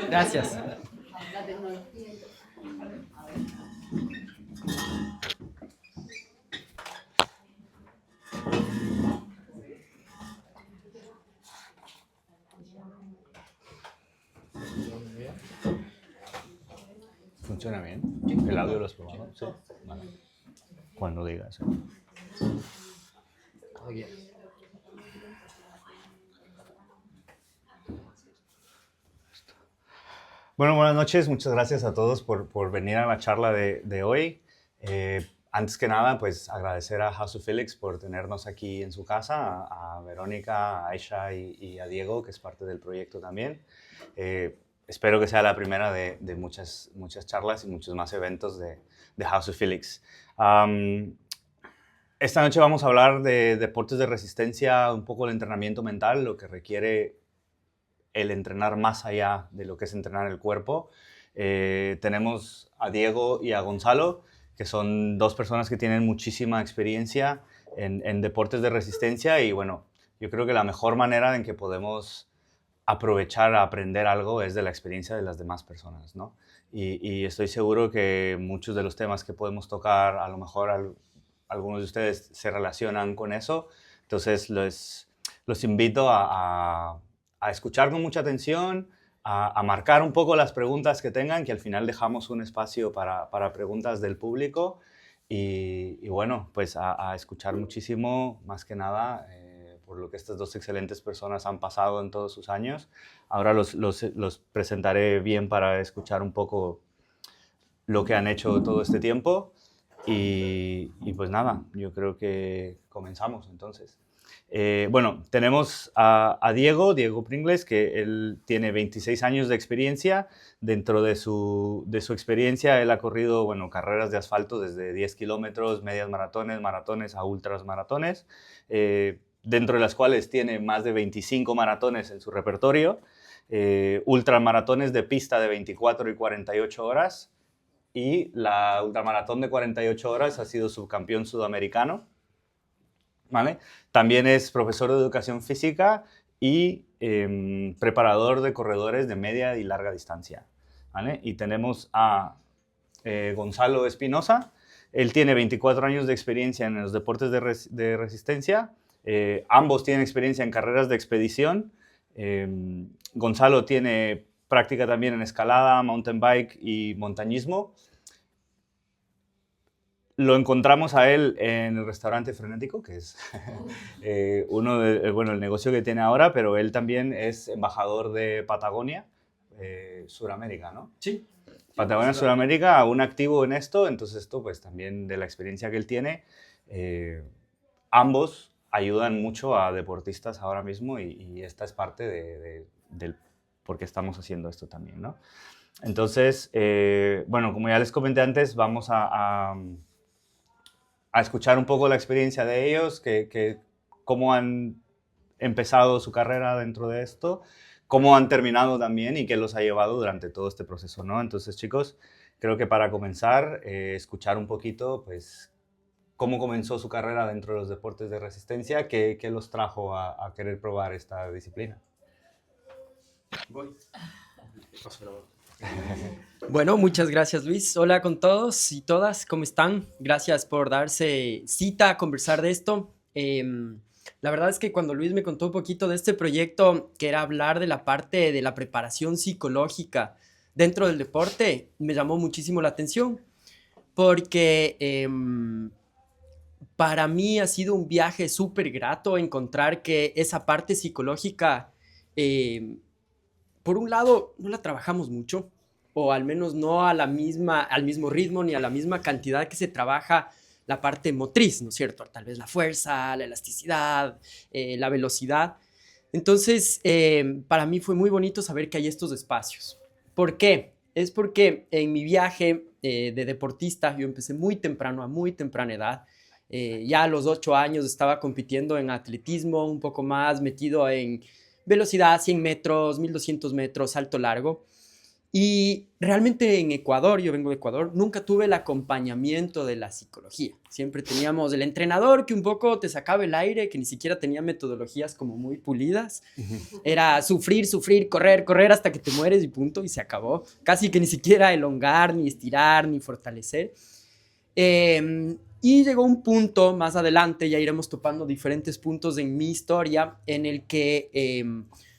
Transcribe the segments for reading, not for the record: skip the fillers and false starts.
Gracias. La tecnología. ¿Funciona bien? ¿El audio lo has probado? Sí. Vale. Cuando digas. Bueno, buenas noches. Muchas gracias a todos por venir a la charla de hoy. Antes que nada, pues agradecer a House of Felix por tenernos aquí en su casa, a Verónica, a Aisha y a Diego, que es parte del proyecto también. Espero que sea la primera de muchas charlas y muchos más eventos de House of Felix. Esta noche vamos a hablar de deportes de resistencia, un poco el entrenamiento mental, lo que requiere el entrenar más allá de lo que es entrenar el cuerpo. Tenemos a Diego y a Gonzalo, que son dos personas que tienen muchísima experiencia en deportes de resistencia y bueno, yo creo que la mejor manera en que podemos aprovechar a aprender algo es de la experiencia de las demás personas, ¿no? Y estoy seguro que muchos de los temas que podemos tocar, a lo mejor algunos de ustedes se relacionan con eso, entonces los invito a escuchar con mucha atención, a marcar un poco las preguntas que tengan, que al final dejamos un espacio para preguntas del público y bueno, pues a escuchar muchísimo, más que nada, por lo que estas dos excelentes personas han pasado en todos sus años. Ahora los presentaré bien para escuchar un poco lo que han hecho todo este tiempo y pues nada, yo creo que comenzamos entonces. Bueno, tenemos a Diego Pringles, que él tiene 26 años de experiencia. Dentro de su experiencia, él ha corrido, bueno, carreras de asfalto desde 10 kilómetros, medias maratones a ultras maratones, dentro de las cuales tiene más de 25 maratones en su repertorio, ultramaratones de pista de 24 y 48 horas, y la ultramaratón de 48 horas ha sido subcampeón sudamericano. ¿Vale? También es profesor de educación física y preparador de corredores de media y larga distancia. ¿Vale? Y tenemos a Gonzalo Espinosa. Él tiene 24 años de experiencia en los deportes de resistencia. Ambos tienen experiencia en carreras de expedición. Gonzalo tiene práctica también en escalada, mountain bike y montañismo. Lo encontramos a él en el restaurante Frenético, que es el negocio que tiene ahora, pero él también es embajador de Patagonia, Suramérica, ¿no? Sí. Patagonia, Suramérica, un activo en esto, entonces esto pues también de la experiencia que él tiene, ambos ayudan mucho a deportistas ahora mismo y esta es parte del por qué estamos haciendo esto también, ¿no? Entonces, bueno, como ya les comenté antes, vamos a escuchar un poco la experiencia de ellos, cómo han empezado su carrera dentro de esto, cómo han terminado también y qué los ha llevado durante todo este proceso, ¿no? Entonces, chicos, creo que para comenzar, escuchar un poquito, pues, cómo comenzó su carrera dentro de los deportes de resistencia, qué los trajo a querer probar esta disciplina. Voy. Bueno, muchas gracias, Luis. Hola con todos y todas, ¿cómo están? Gracias por darse cita a conversar de esto. La verdad es que cuando Luis me contó un poquito de este proyecto, que era hablar de la parte de la preparación psicológica dentro del deporte, me llamó muchísimo la atención porque para mí ha sido un viaje súper grato encontrar que esa parte psicológica, por un lado, no la trabajamos mucho, o al menos no a al mismo ritmo ni a la misma cantidad que se trabaja la parte motriz, ¿no es cierto? Tal vez la fuerza, la elasticidad, la velocidad. Entonces, para mí fue muy bonito saber que hay estos espacios. ¿Por qué? Es porque en mi viaje de deportista, yo empecé muy temprano, a muy temprana edad. Ya a los 8 años estaba compitiendo en atletismo, un poco más metido en velocidad, 100 metros, 1200 metros, salto largo. Y realmente en Ecuador, yo vengo de Ecuador, nunca tuve el acompañamiento de la psicología. Siempre teníamos el entrenador que un poco te sacaba el aire, que ni siquiera tenía metodologías como muy pulidas. Era sufrir, sufrir, correr, correr hasta que te mueres y punto, y se acabó. Casi que ni siquiera elongar, ni estirar, ni fortalecer. Y llegó un punto más adelante, ya iremos topando diferentes puntos en mi historia, en el que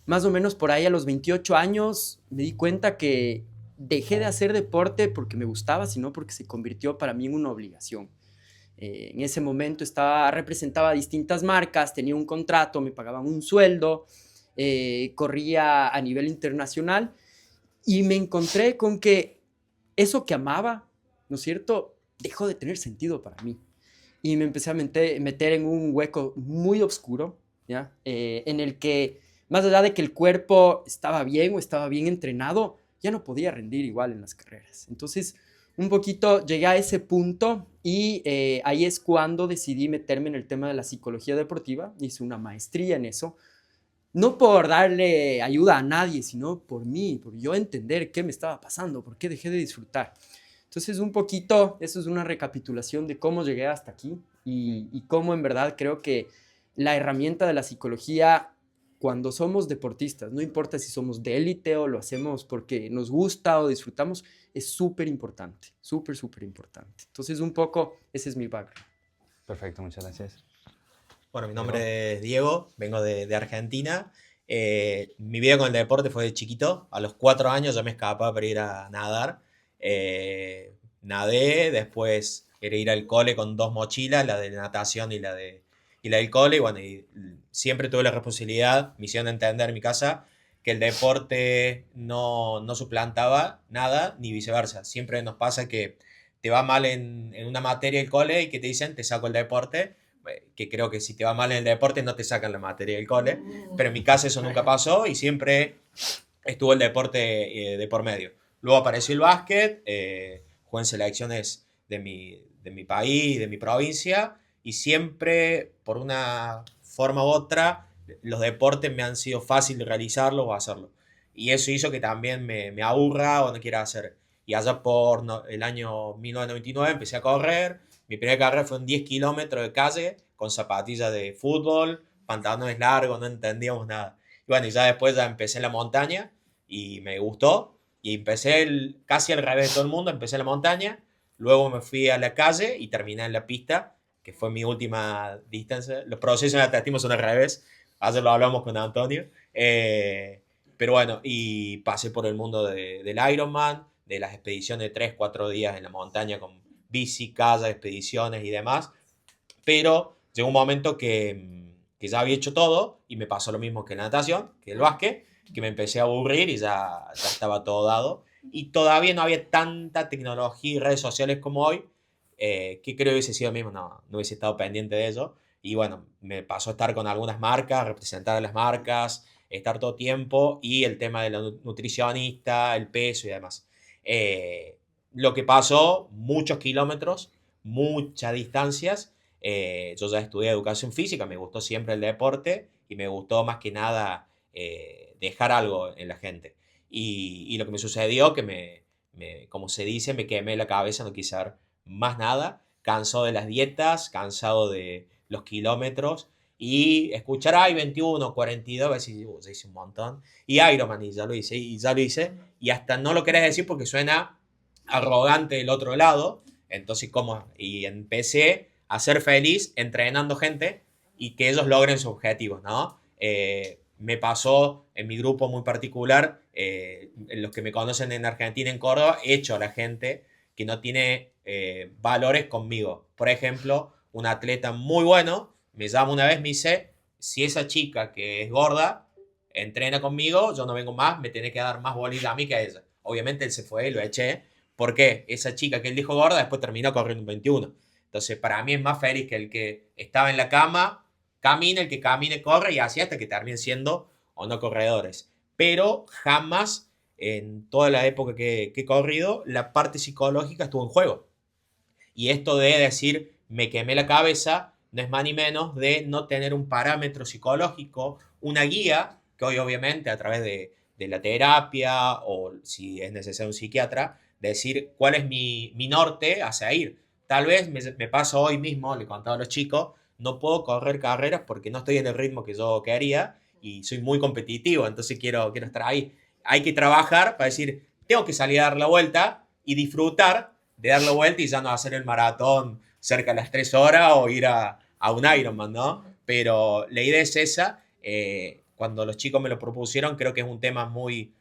más o menos por ahí a los 28 años me di cuenta que dejé de hacer deporte porque me gustaba, sino porque se convirtió para mí en una obligación. En ese momento representaba distintas marcas, tenía un contrato, me pagaban un sueldo, corría a nivel internacional y me encontré con que eso que amaba, ¿no es cierto?, dejó de tener sentido para mí. Y me empecé a meter en un hueco muy oscuro, ¿ya? En el que, más allá de que el cuerpo estaba bien o estaba bien entrenado, ya no podía rendir igual en las carreras. Entonces, un poquito llegué a ese punto y ahí es cuando decidí meterme en el tema de la psicología deportiva. Hice una maestría en eso, no por darle ayuda a nadie, sino por mí, por yo entender qué me estaba pasando, por qué dejé de disfrutar. Entonces, un poquito, eso es una recapitulación de cómo llegué hasta aquí y cómo en verdad creo que la herramienta de la psicología, cuando somos deportistas, no importa si somos de élite o lo hacemos porque nos gusta o disfrutamos, es súper importante, súper, súper importante. Entonces, un poco, ese es mi background. Perfecto, muchas gracias. Bueno, mi nombre es Diego, vengo de Argentina. Mi vida con el deporte fue de chiquito. A los 4 años ya me escapaba para ir a nadar. Nadé, después quería ir al cole con 2 mochilas, la de natación y la del cole. Y bueno, siempre tuve la responsabilidad, me hicieron entender en mi casa, que el deporte no suplantaba nada, ni viceversa. Siempre nos pasa que te va mal en una materia del cole y que te dicen, te saco el deporte, que creo que si te va mal en el deporte no te sacan la materia del cole, pero en mi casa eso nunca pasó y siempre estuvo el deporte de por medio. Luego apareció el básquet, jugué en selecciones de mi país, de mi provincia, y siempre, por una forma u otra, los deportes me han sido fácil de realizarlos o hacerlo. Y eso hizo que también me aburra o no quiera hacer. Y allá por el año 1999 empecé a correr. Mi primera carrera fue en 10 kilómetros de calle, con zapatillas de fútbol, pantalones largos, no entendíamos nada. Y bueno, y ya después ya empecé en la montaña y me gustó. Y empecé casi al revés de todo el mundo, empecé en la montaña, luego me fui a la calle y terminé en la pista, que fue mi última distancia. Los procesos de atletismo son al revés, ayer lo hablamos con Antonio. Pero bueno, y pasé por el mundo del Ironman, de las expediciones de 3, 4 días en la montaña con bici, kayak, expediciones y demás. Pero llegó un momento que ya había hecho todo y me pasó lo mismo que la natación, que el básquet, que me empecé a aburrir y ya estaba todo dado. Y todavía no había tanta tecnología y redes sociales como hoy, que creo que hubiese sido mismo, no hubiese estado pendiente de eso. Y bueno, me pasó a estar con algunas marcas, representar a las marcas, estar todo tiempo y el tema de la nutricionista, el peso y demás. Lo que pasó, muchos kilómetros, muchas distancias. Yo ya estudié educación física, me gustó siempre el deporte y me gustó más que nada dejar algo en la gente. Y lo que me sucedió, que como se dice, me quemé la cabeza, no quise saber más nada, cansado de las dietas, cansado de los kilómetros y escuchar, ay, 21, 42, a decir, ya hice un montón, y Ironman, y ya lo hice, y hasta no lo querés decir porque suena arrogante del otro lado, entonces, ¿cómo? Y empecé a ser feliz entrenando gente y que ellos logren sus objetivos, ¿no? Me pasó en mi grupo muy particular, los que me conocen en Argentina, en Córdoba, he hecho a la gente que no tiene valores conmigo. Por ejemplo, un atleta muy bueno me llama una vez, me dice, si esa chica que es gorda entrena conmigo, yo no vengo más, me tiene que dar más bolilla a mí que a ella. Obviamente él se fue y lo eché. ¿Por qué? Esa chica que él dijo gorda después terminó corriendo un 21. Entonces, para mí es más feliz que el que estaba en la cama camine, el que camine, corre y así hasta que terminen siendo o no corredores. Pero jamás en toda la época que he corrido, la parte psicológica estuvo en juego. Y esto de decir, me quemé la cabeza, no es más ni menos de no tener un parámetro psicológico, una guía, que hoy obviamente a través de la terapia o si es necesario un psiquiatra, decir cuál es mi norte hacia ir. Tal vez me pasa hoy mismo, le contaba a los chicos, no puedo correr carreras porque no estoy en el ritmo que yo quería y soy muy competitivo, entonces quiero estar ahí. Hay que trabajar para decir, tengo que salir a dar la vuelta y disfrutar de dar la vuelta y ya no hacer el maratón cerca de las 3 horas o ir a un Ironman, ¿no? Pero la idea es esa. Cuando los chicos me lo propusieron, creo que es un tema muy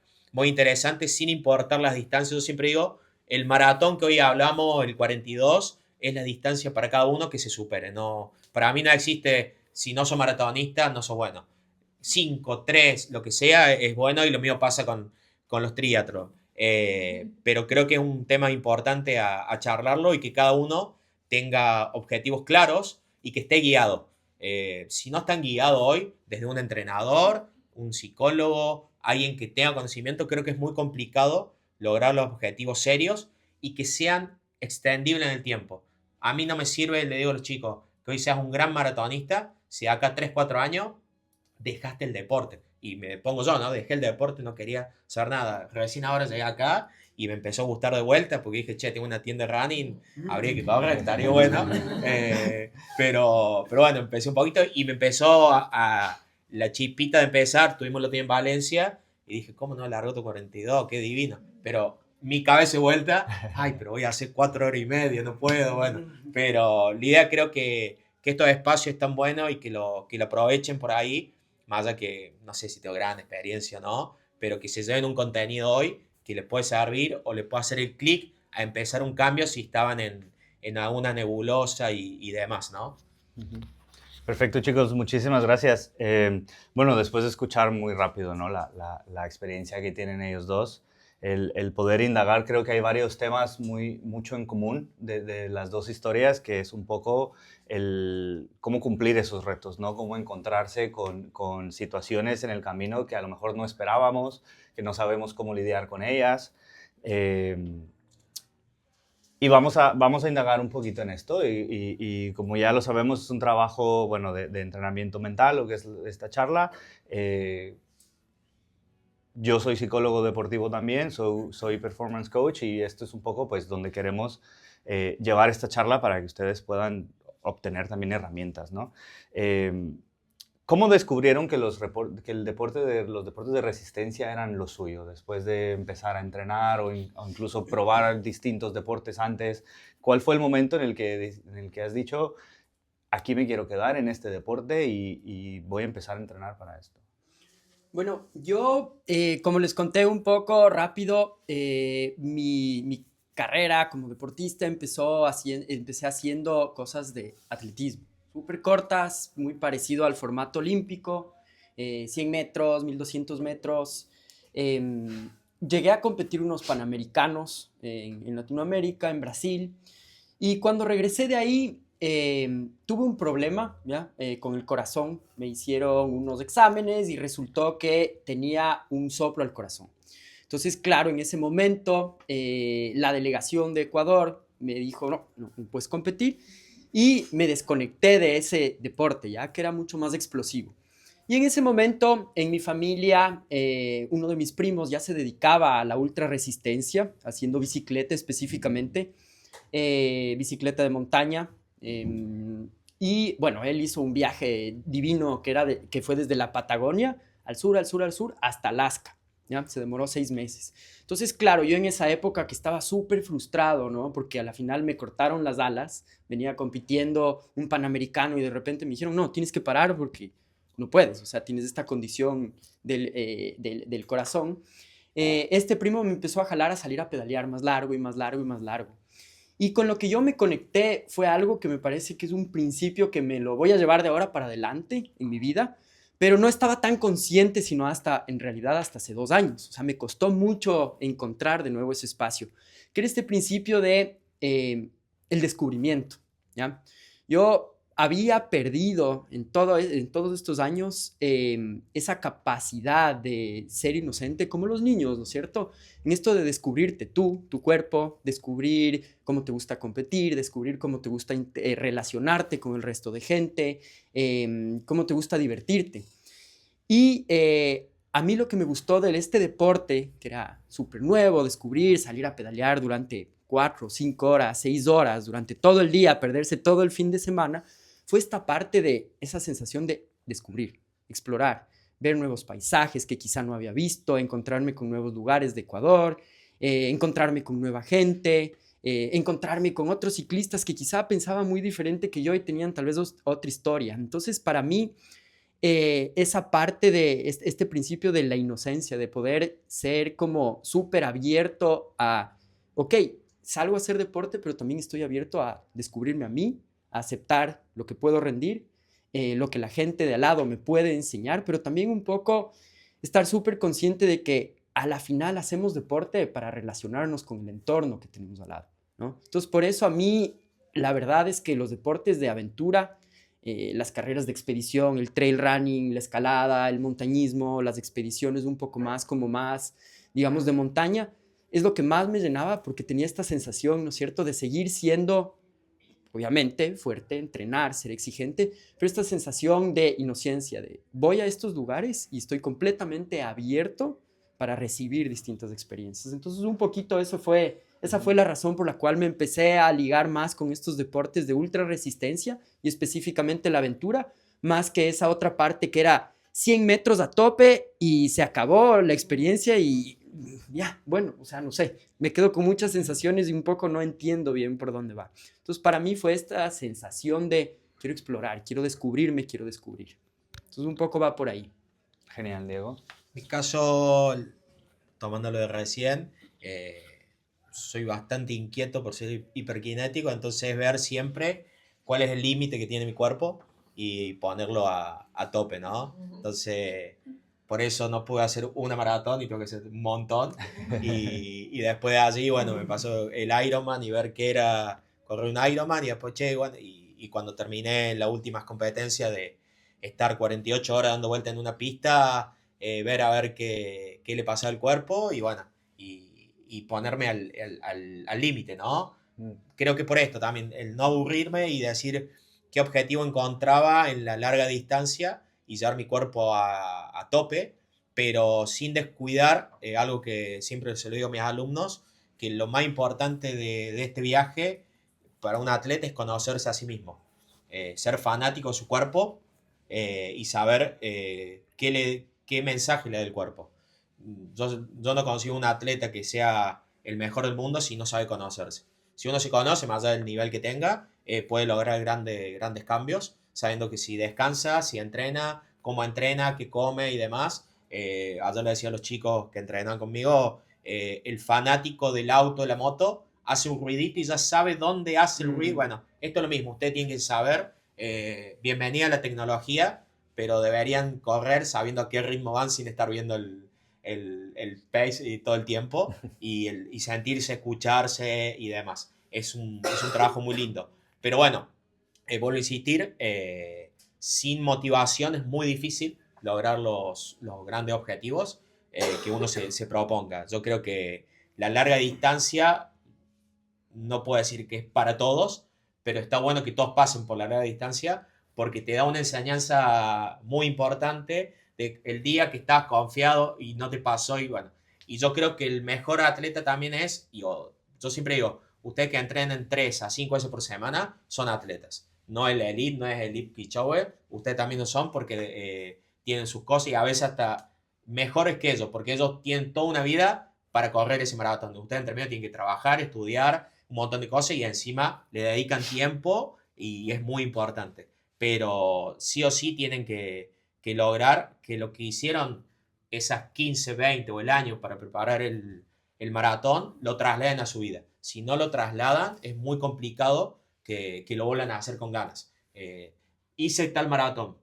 interesante, sin importar las distancias. Yo siempre digo, el maratón que hoy hablamos, el 42, es la distancia para cada uno que se supere. No, para mí no existe, si no sos maratonista, no sos bueno. 5 3 lo que sea, es bueno y lo mismo pasa con los triatlos. Pero creo que es un tema importante a charlarlo y que cada uno tenga objetivos claros y que esté guiado. Si no están guiados hoy, desde un entrenador, un psicólogo, alguien que tenga conocimiento, creo que es muy complicado lograr los objetivos serios y que sean extendibles en el tiempo. A mí no me sirve, le digo a los chicos, que hoy seas un gran maratonista, si acá 3 4 años dejaste el deporte. Y me pongo yo, ¿no? Dejé el deporte, no quería saber nada. Recién ahora llegué acá y me empezó a gustar de vuelta porque dije, che, tengo una tienda de running, habría que correr, estaría bueno. Pero bueno, empecé un poquito y me empezó la chispita de empezar. Tuvimos lo tiempo en Valencia y dije, ¿cómo no la roto 42? Qué divino. Pero mi cabeza de vuelta, ay, pero voy a hacer 4 horas y media, no puedo, bueno. Pero la idea creo que estos espacios están buenos y que lo aprovechen por ahí, más allá que no sé si tengo gran experiencia o no, pero que se lleven un contenido hoy que les puede servir o les puede hacer el clic a empezar un cambio si estaban en alguna nebulosa y demás, ¿no? Perfecto, chicos, muchísimas gracias. Bueno, después de escuchar muy rápido, ¿no? La experiencia que tienen ellos dos, el poder indagar, creo que hay varios temas mucho en común de las dos historias, que es un poco el cómo cumplir esos retos, ¿no? Cómo encontrarse con situaciones en el camino que a lo mejor no esperábamos, que no sabemos cómo lidiar con ellas. Y vamos a indagar un poquito en esto y como ya lo sabemos es un trabajo, bueno, de entrenamiento mental, lo que es esta charla. Yo soy psicólogo deportivo también, soy performance coach y esto es un poco pues donde queremos llevar esta charla para que ustedes puedan obtener también herramientas, ¿no? ¿Cómo descubrieron que los deportes de resistencia eran lo suyo? Después de empezar a entrenar o incluso probar distintos deportes antes, ¿cuál fue el momento en el que has dicho, aquí me quiero quedar en este deporte y voy a empezar a entrenar para esto? Bueno, yo, como les conté un poco rápido, mi carrera como deportista empecé haciendo cosas de atletismo, súper cortas, muy parecido al formato olímpico, 100 metros, 1200 metros. Llegué a competir unos panamericanos en Latinoamérica, en Brasil, y cuando regresé de ahí, tuve un problema, ¿ya? Con el corazón. Me hicieron unos exámenes y resultó que tenía un soplo al corazón. Entonces, claro, en ese momento, la delegación de Ecuador me dijo, no puedes competir. Y me desconecté de ese deporte, ya que era mucho más explosivo. Y en ese momento, en mi familia, uno de mis primos ya se dedicaba a la ultra resistencia, haciendo bicicleta específicamente, bicicleta de montaña. Y bueno, él hizo un viaje divino que fue desde la Patagonia al sur, al sur, al sur, hasta Alaska. ¿Ya? Se demoró 6 meses. Entonces, claro, yo en esa época que estaba súper frustrado, ¿no? Porque a la final me cortaron las alas, venía compitiendo un panamericano y de repente me dijeron, no, tienes que parar porque no puedes, o sea, tienes esta condición del corazón. Este primo me empezó a jalar a salir a pedalear más largo y más largo y más largo. Y con lo que yo me conecté fue algo que me parece que es un principio que me lo voy a llevar de ahora para adelante en mi vida, pero no estaba tan consciente sino en realidad hasta hace 2 años. O sea, me costó mucho encontrar de nuevo ese espacio, que era este principio de el descubrimiento, ¿ya? Yo había perdido en todos estos años esa capacidad de ser inocente como los niños, ¿no es cierto? En esto de descubrirte tú, tu cuerpo, descubrir cómo te gusta competir, descubrir cómo te gusta relacionarte con el resto de gente, cómo te gusta divertirte. Y a mí lo que me gustó de este deporte, que era súper nuevo, descubrir, salir a pedalear durante 4, 5 horas, 6 horas, durante todo el día, perderse todo el fin de semana, fue esta parte de esa sensación de descubrir, explorar, ver nuevos paisajes que quizá no había visto, encontrarme con nuevos lugares de Ecuador, encontrarme con nueva gente, encontrarme con otros ciclistas que quizá pensaban muy diferente que yo y tenían tal vez otra historia. Entonces, para mí, esa parte de este principio de la inocencia, de poder ser como súper abierto a, ok, salgo a hacer deporte, pero también estoy abierto a descubrirme a mí, a aceptar lo que puedo rendir, lo que la gente de al lado me puede enseñar, pero también un poco estar súper consciente de que a la final hacemos deporte para relacionarnos con el entorno que tenemos al lado, ¿no? Entonces, por eso a mí, la verdad es que los deportes de aventura, las carreras de expedición, el trail running, la escalada, el montañismo, las expediciones un poco más como más, digamos, de montaña, es lo que más me llenaba porque tenía esta sensación, ¿no es cierto?, de seguir siendo, obviamente, fuerte, entrenar, ser exigente, pero esta sensación de inocencia, de voy a estos lugares y estoy completamente abierto para recibir distintas experiencias. Entonces, un poquito esa fue la razón por la cual me empecé a ligar más con estos deportes de ultra resistencia y específicamente la aventura, más que esa otra parte que era 100 metros a tope y se acabó la experiencia y ya, bueno, o sea, no sé, me quedo con muchas sensaciones y un poco no entiendo bien por dónde va. Entonces, para mí fue esta sensación de quiero explorar, quiero descubrirme, quiero descubrir. Entonces, un poco va por ahí. Genial, Diego. Mi caso, tomándolo de recién, soy bastante inquieto por ser hiperkinético, entonces ver siempre cuál es el límite que tiene mi cuerpo y ponerlo a tope, ¿no? Entonces, por eso no pude hacer una maratón y tengo que hacer un montón. Y después de allí, bueno, me pasó el Ironman y ver qué era correr un Ironman y después, che, bueno, y cuando terminé las últimas competencias de estar 48 horas dando vuelta en una pista, ver a ver qué le pasaba al cuerpo y bueno, y ponerme al límite, ¿no? Creo que por esto también, el no aburrirme y decir qué objetivo encontraba en la larga distancia y llevar mi cuerpo a tope, pero sin descuidar algo que siempre se lo digo a mis alumnos, que lo más importante de este viaje para un atleta es conocerse a sí mismo, ser fanático de su cuerpo y saber qué mensaje le da el cuerpo. Yo no consigo un atleta que sea el mejor del mundo si no sabe conocerse. Si uno se conoce, más allá del nivel que tenga, puede lograr grandes cambios, sabiendo que si descansa, si entrena, cómo entrena, qué come y demás. Ayer le decía a los chicos que entrenan conmigo, el fanático del auto, de la moto, hace un ruidito y ya sabe dónde hace el ruido. Bueno, esto es lo mismo, usted tiene que saber, bienvenida a la tecnología, pero deberían correr sabiendo a qué ritmo van sin estar viendo el pace y todo el tiempo y sentirse, escucharse y demás. Es un trabajo muy lindo. Pero bueno, vuelvo a insistir, sin motivación es muy difícil lograr los grandes objetivos que uno se proponga. Yo creo que la larga distancia no puedo decir que es para todos, pero está bueno que todos pasen por la larga distancia porque te da una enseñanza muy importante de el día que estás confiado y no te pasó y bueno. Y yo creo que el mejor atleta también es, yo siempre digo, ustedes que entrenen 3 a 5 veces por semana son atletas. No el elite, no es el elite Kichowe, ustedes también lo son porque tienen sus cosas y a veces hasta mejores que ellos, porque ellos tienen toda una vida para correr ese maratón. Ustedes entre medio tienen que trabajar, estudiar, un montón de cosas y encima le dedican tiempo y es muy importante. Pero sí o sí tienen que lograr que lo que hicieron esas 15, 20 o el año para preparar el maratón lo trasladen a su vida. Si no lo trasladan, es muy complicado que lo vuelvan a hacer con ganas. Hice tal maratón.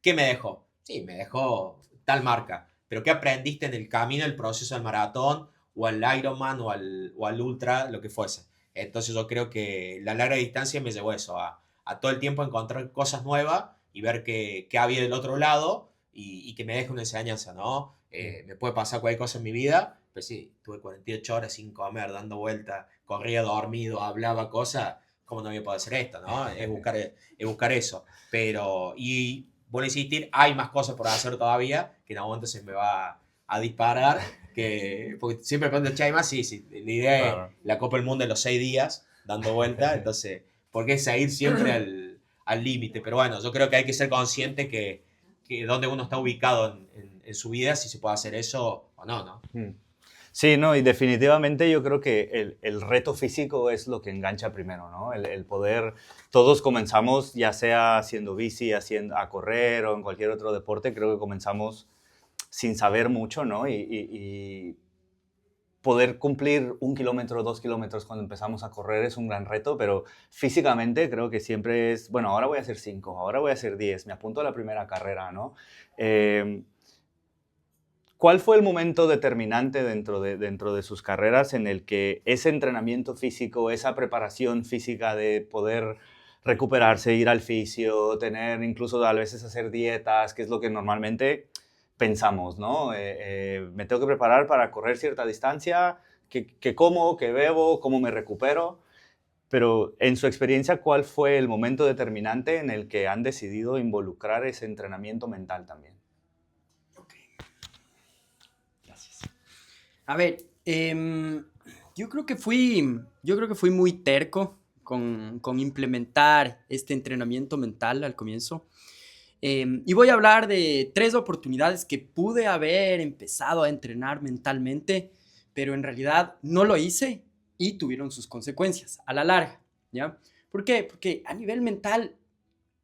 ¿Qué me dejó? Sí, me dejó tal marca. Pero ¿qué aprendiste en el camino, el proceso del maratón o al Ironman o al Ultra, lo que fuese? Entonces yo creo que la larga distancia me llevó eso, a todo el tiempo encontrar cosas nuevas y ver qué había del otro lado y que me deje una enseñanza, ¿no? Me puede pasar cualquier cosa en mi vida, pero sí, tuve 48 horas sin comer, dando vueltas, corría dormido, hablaba cosas, ¿cómo no voy a poder hacer esto, no? Es buscar eso. Pero, y vuelvo a insistir, hay más cosas por hacer todavía, que en algún momento se me va a disparar, porque siempre cuando hay más, sí, la idea Claro. es la Copa del Mundo en los 6 días, dando vuelta, entonces, ¿por qué seguir siempre al límite? Pero bueno, yo creo que hay que ser consciente que donde uno está ubicado en su vida, si se puede hacer eso o no, ¿no? Sí, no, y definitivamente yo creo que el reto físico es lo que engancha primero, ¿no? El poder, todos comenzamos, ya sea haciendo bici, a correr o en cualquier otro deporte, creo que comenzamos sin saber mucho, ¿no? Y poder cumplir 1 kilómetro, 2 kilómetros cuando empezamos a correr es un gran reto, pero físicamente creo que siempre es, bueno, ahora voy a hacer 5, ahora voy a hacer 10, me apunto a la primera carrera, ¿no? ¿Cuál fue el momento determinante dentro de sus carreras en el que ese entrenamiento físico, esa preparación física de poder recuperarse, ir al fisio, tener incluso a veces hacer dietas, que es lo que normalmente pensamos, ¿no? Me tengo que preparar para correr cierta distancia, ¿qué como, qué bebo, cómo me recupero? Pero en su experiencia, ¿cuál fue el momento determinante en el que han decidido involucrar ese entrenamiento mental también? A ver, yo creo que fui muy terco con implementar este entrenamiento mental al comienzo. Y voy a hablar de 3 oportunidades que pude haber empezado a entrenar mentalmente, pero en realidad no lo hice y tuvieron sus consecuencias a la larga, ¿ya? ¿Por qué? Porque a nivel mental,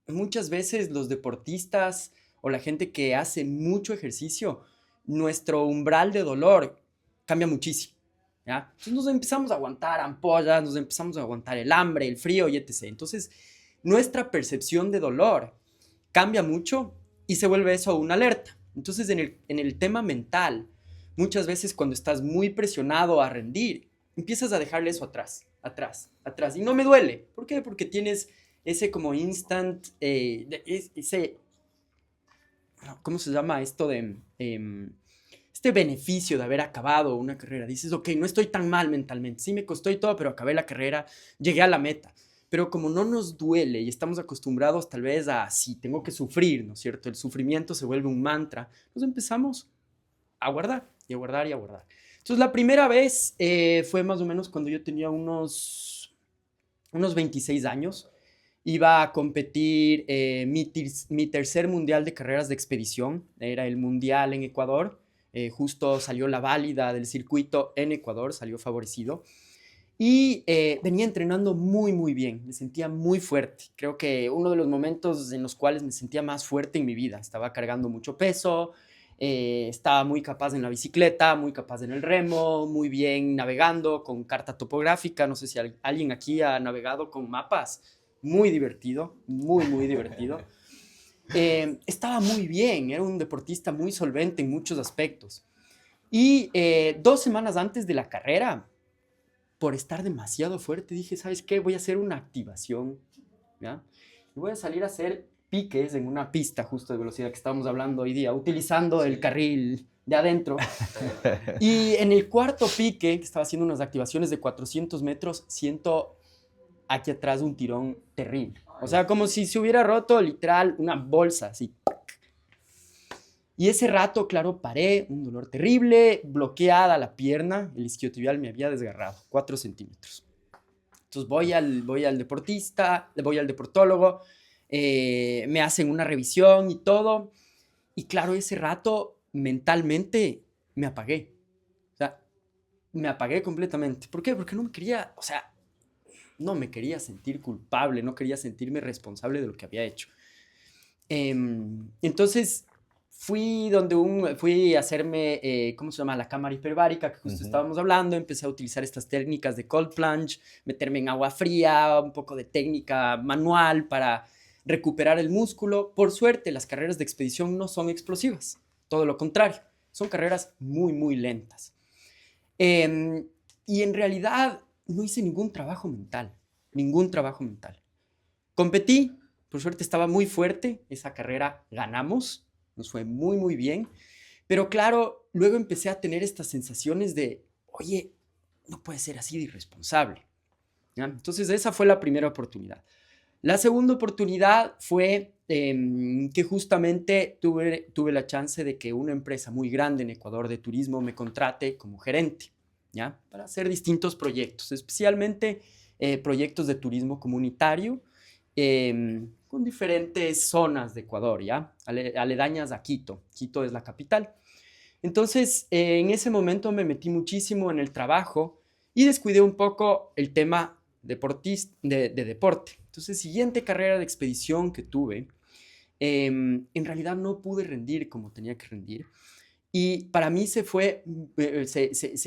muchas veces los deportistas o la gente que hace mucho ejercicio, nuestro umbral de dolor cambia muchísimo, ¿ya? Entonces nos empezamos a aguantar ampollas, nos empezamos a aguantar el hambre, el frío y etc. Entonces, nuestra percepción de dolor cambia mucho y se vuelve eso una alerta. Entonces, en el tema mental, muchas veces cuando estás muy presionado a rendir, empiezas a dejarle eso atrás, atrás, atrás. Y no me duele. ¿Por qué? Porque tienes ese como instant, ese, ¿cómo se llama esto de este beneficio de haber acabado una carrera? Dices, ok, no estoy tan mal mentalmente, sí me costó y todo, pero acabé la carrera, llegué a la meta. Pero como no nos duele y estamos acostumbrados tal vez a, sí, tengo que sufrir, ¿no es cierto? El sufrimiento se vuelve un mantra. Nos empezamos a guardar y a guardar y a guardar. Entonces la primera vez fue más o menos cuando yo tenía unos 26 años. Iba a competir mi tercer mundial de carreras de expedición. Era el mundial en Ecuador. Justo salió la válida del circuito en Ecuador, salió favorecido. Y venía entrenando muy, muy bien. Me sentía muy fuerte. Creo que uno de los momentos en los cuales me sentía más fuerte en mi vida. Estaba cargando mucho peso, estaba muy capaz en la bicicleta, muy capaz en el remo, muy bien navegando con carta topográfica. No sé si alguien aquí ha navegado con mapas. Muy divertido, muy, muy divertido. Estaba muy bien, era un deportista muy solvente en muchos aspectos. Y 2 semanas antes de la carrera, por estar demasiado fuerte, dije, ¿sabes qué? Voy a hacer una activación, ¿ya? Y voy a salir a hacer piques en una pista justo de velocidad que estábamos hablando hoy día, utilizando el carril de adentro. Y en el cuarto pique, que estaba haciendo unas activaciones de 400 metros, siento aquí atrás un tirón terrible. O sea, como si se hubiera roto literal una bolsa, así. Y ese rato, claro, paré, un dolor terrible, bloqueada la pierna, el isquiotibial me había desgarrado, 4 centímetros. Entonces voy al deportista, voy al deportólogo, me hacen una revisión y todo. Y claro, ese rato mentalmente me apagué. O sea, me apagué completamente. ¿Por qué? Porque no me quería, o sea, no me quería sentir culpable, no quería sentirme responsable de lo que había hecho. Entonces fui a hacerme, ¿cómo se llama? La cámara hiperbárica que justo estábamos hablando. Empecé a utilizar estas técnicas de cold plunge, meterme en agua fría, un poco de técnica manual para recuperar el músculo. Por suerte, las carreras de expedición no son explosivas, todo lo contrario, son carreras muy, muy lentas. Y en realidad no hice ningún trabajo mental, ningún trabajo mental. Competí, por suerte estaba muy fuerte, esa carrera ganamos, nos fue muy, muy bien. Pero claro, luego empecé a tener estas sensaciones de, oye, no puede ser así de irresponsable, ¿ya? Entonces esa fue la primera oportunidad. La segunda oportunidad fue que justamente tuve la chance de que una empresa muy grande en Ecuador de turismo me contrate como gerente, ¿ya? Para hacer distintos proyectos, especialmente proyectos de turismo comunitario con diferentes zonas de Ecuador, ¿ya? Aledañas a Quito. Quito es la capital. Entonces, en ese momento me metí muchísimo en el trabajo y descuidé un poco el tema de deporte. Entonces, siguiente carrera de expedición que tuve, en realidad no pude rendir como tenía que rendir. Y para mí se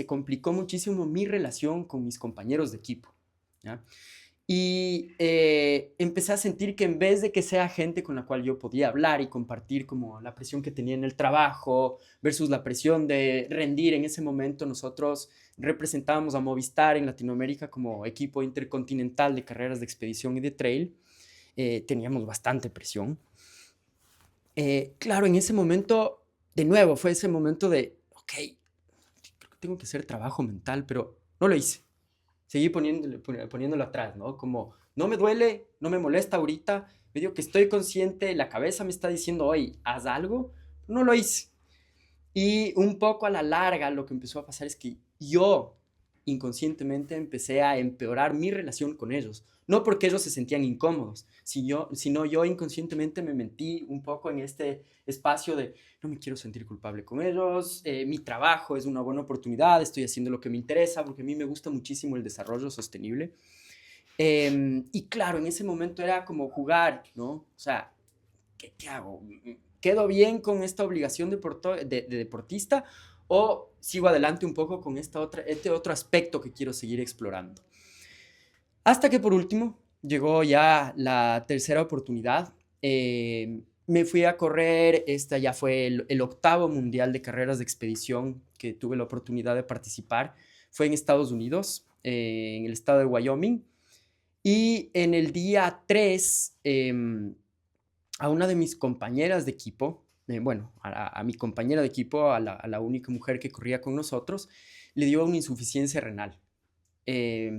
complicó muchísimo mi relación con mis compañeros de equipo, ¿ya? Y empecé a sentir que en vez de que sea gente con la cual yo podía hablar y compartir como la presión que tenía en el trabajo versus la presión de rendir en ese momento, nosotros representábamos a Movistar en Latinoamérica como equipo intercontinental de carreras de expedición y de trail. Teníamos bastante presión. Claro, en ese momento, de nuevo, fue ese momento de, ok, creo que tengo que hacer trabajo mental, pero no lo hice. Seguí poniéndolo atrás, ¿no? Como, no me duele, no me molesta ahorita, medio que estoy consciente, la cabeza me está diciendo, oye, haz algo, no lo hice. Y un poco a la larga lo que empezó a pasar es que yo inconscientemente empecé a empeorar mi relación con ellos. No porque ellos se sentían incómodos, sino yo inconscientemente me metí un poco en este espacio de no me quiero sentir culpable con ellos, mi trabajo es una buena oportunidad, estoy haciendo lo que me interesa, porque a mí me gusta muchísimo el desarrollo sostenible. Y claro, en ese momento era como jugar, ¿no? O sea, ¿qué hago? ¿Quedo bien con esta obligación de deportista o sigo adelante un poco con este otro aspecto que quiero seguir explorando? Hasta que por último llegó ya la tercera oportunidad. Me fui a correr, esta ya fue el octavo mundial de carreras de expedición que tuve la oportunidad de participar. Fue en Estados Unidos, en el estado de Wyoming. Y en el día 3, a una de mis compañeras de equipo, bueno, a mi compañera de equipo, a la única mujer que corría con nosotros, le dio una insuficiencia renal.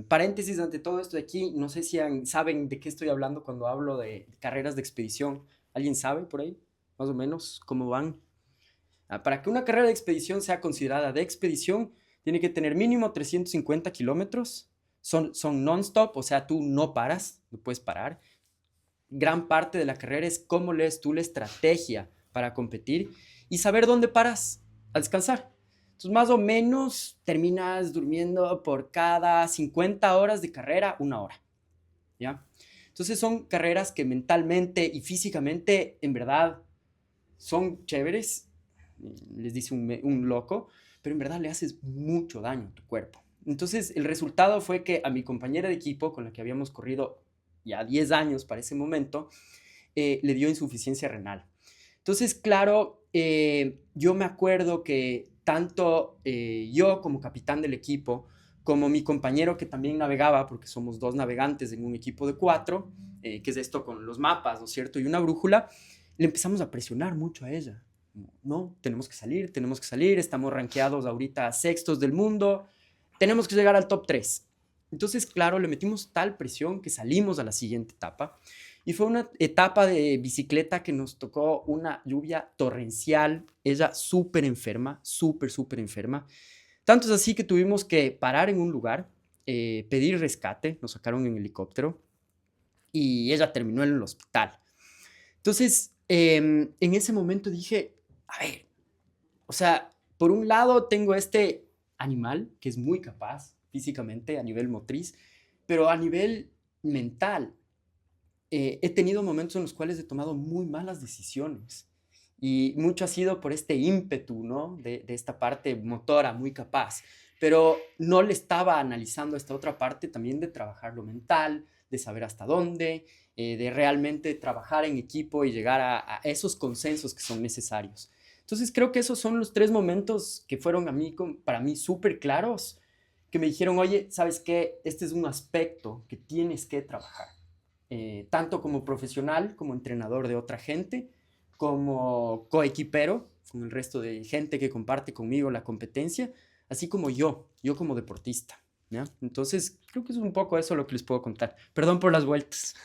Paréntesis ante todo esto de aquí, no sé si saben de qué estoy hablando cuando hablo de carreras de expedición. ¿Alguien sabe por ahí? Más o menos, ¿cómo van? Para que una carrera de expedición sea considerada de expedición, tiene que tener mínimo 350 kilómetros. Son non-stop, o sea, tú no paras, no puedes parar. Gran parte de la carrera es cómo lees tú la estrategia para competir y saber dónde paras a descansar. Entonces, más o menos terminas durmiendo por cada 50 horas de carrera, 1 hora, ¿ya? Entonces, son carreras que mentalmente y físicamente, en verdad, son chéveres, les dice un loco, pero en verdad le haces mucho daño a tu cuerpo. Entonces, el resultado fue que a mi compañera de equipo, con la que habíamos corrido ya 10 años para ese momento, le dio insuficiencia renal. Entonces, claro, yo me acuerdo que tanto yo como capitán del equipo, como mi compañero que también navegaba, porque somos 2 navegantes en un equipo de 4, que es esto con los mapas, ¿no es cierto? Y una brújula, le empezamos a presionar mucho a ella. No, tenemos que salir, estamos rankeados ahorita sextos del mundo, tenemos que llegar al top 3. Entonces, claro, le metimos tal presión que salimos a la siguiente etapa. Y fue una etapa de bicicleta que nos tocó una lluvia torrencial. Ella súper enferma, súper enferma. Tanto es así que tuvimos que parar en un lugar, pedir rescate, nos sacaron en helicóptero y ella terminó en el hospital. Entonces, en ese momento dije, a ver, o sea, por un lado tengo este animal que es muy capaz físicamente a nivel motriz, pero a nivel mental he tenido momentos en los cuales he tomado muy malas decisiones y mucho ha sido por este ímpetu, ¿no? De esta parte motora muy capaz, pero no le estaba analizando esta otra parte también de trabajar lo mental, de saber hasta dónde, de realmente trabajar en equipo y llegar a esos consensos que son necesarios. Entonces creo que esos son los 3 momentos que fueron para mí súper claros, que me dijeron, oye, ¿sabes qué? Este es un aspecto que tienes que trabajar, tanto como profesional, como entrenador de otra gente, como coequipero, con el resto de gente que comparte conmigo la competencia, así como yo como deportista. ¿ya? Entonces, creo que es un poco eso lo que les puedo contar. Perdón por las vueltas.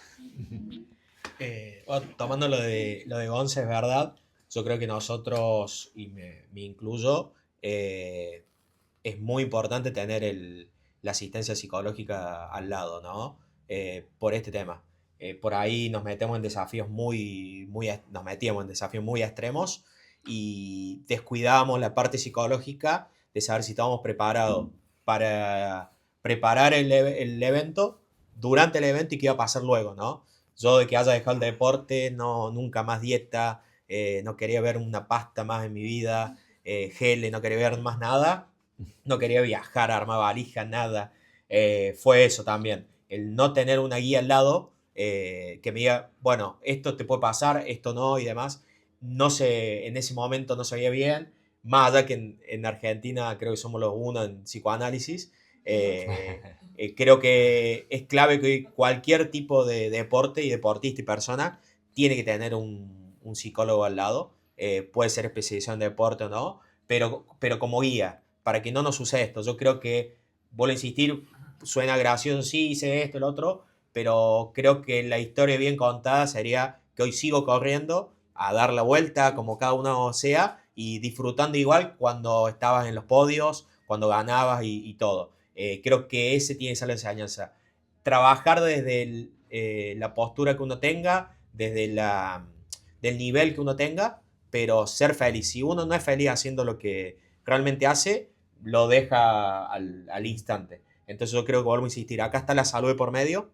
Bueno, tomando lo de Gonza, es verdad. Yo creo que nosotros, y me incluyo, es muy importante tener la asistencia psicológica al lado, ¿no? Por este tema. Por ahí nos metemos en desafíos nos metíamos en desafíos muy extremos y descuidábamos la parte psicológica de saber si estábamos preparados para preparar el evento, durante el evento y qué iba a pasar luego, ¿no? Yo de que haya dejado el deporte, no, nunca más dieta, no quería ver una pasta más en mi vida, gele, no quería ver más nada, no quería viajar, armar valija, nada. Fue eso también, el no tener una guía al lado que me diga, bueno, esto te puede pasar, esto no y demás. No sé, en ese momento no sabía bien, más allá que en Argentina creo que somos los uno en psicoanálisis. Creo que es clave que cualquier tipo de deporte y deportista y persona tiene que tener un psicólogo al lado. Puede ser especializado en deporte o no, pero como guía, para que no nos suceda esto. Yo creo que, vuelvo a insistir, suena gracioso, sí, hice esto, el otro, pero creo que la historia bien contada sería que hoy sigo corriendo a dar la vuelta como cada uno sea y disfrutando igual cuando estabas en los podios, cuando ganabas y todo. Creo que ese tiene que ser la enseñanza. Trabajar desde la postura que uno tenga, desde del nivel que uno tenga, pero ser feliz. Si uno no es feliz haciendo lo que realmente hace, lo deja al instante. Entonces yo creo que vuelvo a insistir, acá está la salud de por medio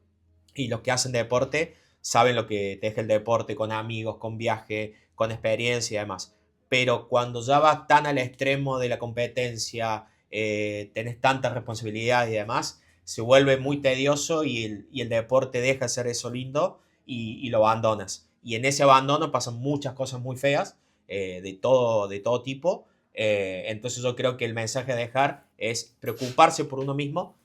y los que hacen deporte saben lo que te deja el deporte con amigos, con viaje, con experiencia y demás. Pero cuando ya vas tan al extremo de la competencia, tenés tantas responsabilidades y demás, se vuelve muy tedioso y el deporte deja de ser eso lindo y lo abandonas. Y en ese abandono pasan muchas cosas muy feas, de todo tipo. Entonces yo creo que el mensaje a dejar es preocuparse por uno mismo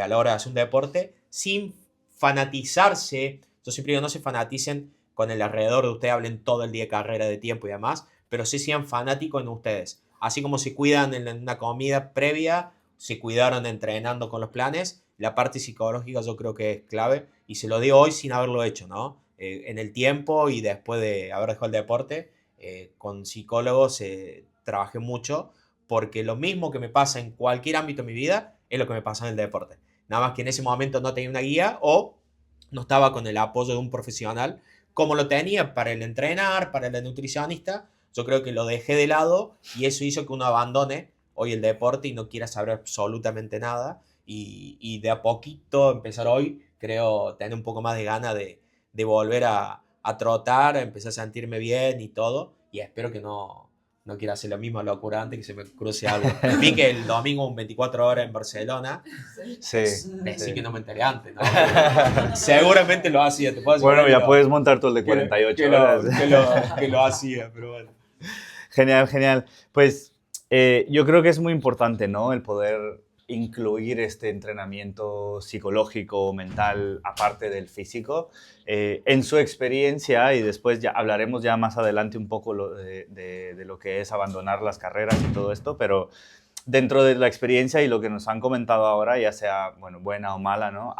a la hora de hacer un deporte sin fanatizarse. Yo siempre digo, no se fanaticen con el alrededor de ustedes, hablen todo el día de carrera, de tiempo y demás, pero sí sean fanáticos en ustedes. Así como se cuidan en una comida previa, se cuidaron entrenando con los planes, la parte psicológica yo creo que es clave y se lo digo hoy sin haberlo hecho, ¿no? En el tiempo y después de haber dejado el deporte, con psicólogos trabajé mucho porque lo mismo que me pasa en cualquier ámbito de mi vida es lo que me pasa en el deporte. Nada más que en ese momento no tenía una guía o no estaba con el apoyo de un profesional como lo tenía para el entrenar, para el nutricionista. Yo creo que lo dejé de lado y eso hizo que uno abandone hoy el deporte y no quiera saber absolutamente nada. Y de a poquito empezar hoy, creo, tener un poco más de gana de volver a trotar, a empezar a sentirme bien y todo. Y espero que no quiera hacer la misma locura antes que se me cruce algo. Vi que el domingo un 24 horas en Barcelona. Sí. Sí que no me enteré antes, ¿no? Seguramente lo hacía, te puedo Bueno, asegurar ya puedes montar todo el de 48 horas. que lo hacía, pero bueno. Genial, genial. Pues yo creo que es muy importante, ¿no? El poder incluir este entrenamiento psicológico, mental, aparte del físico. En su experiencia, y después ya hablaremos ya más adelante un poco de lo que es abandonar las carreras y todo esto, pero dentro de la experiencia y lo que nos han comentado ahora, ya sea, bueno, buena o mala, ¿no?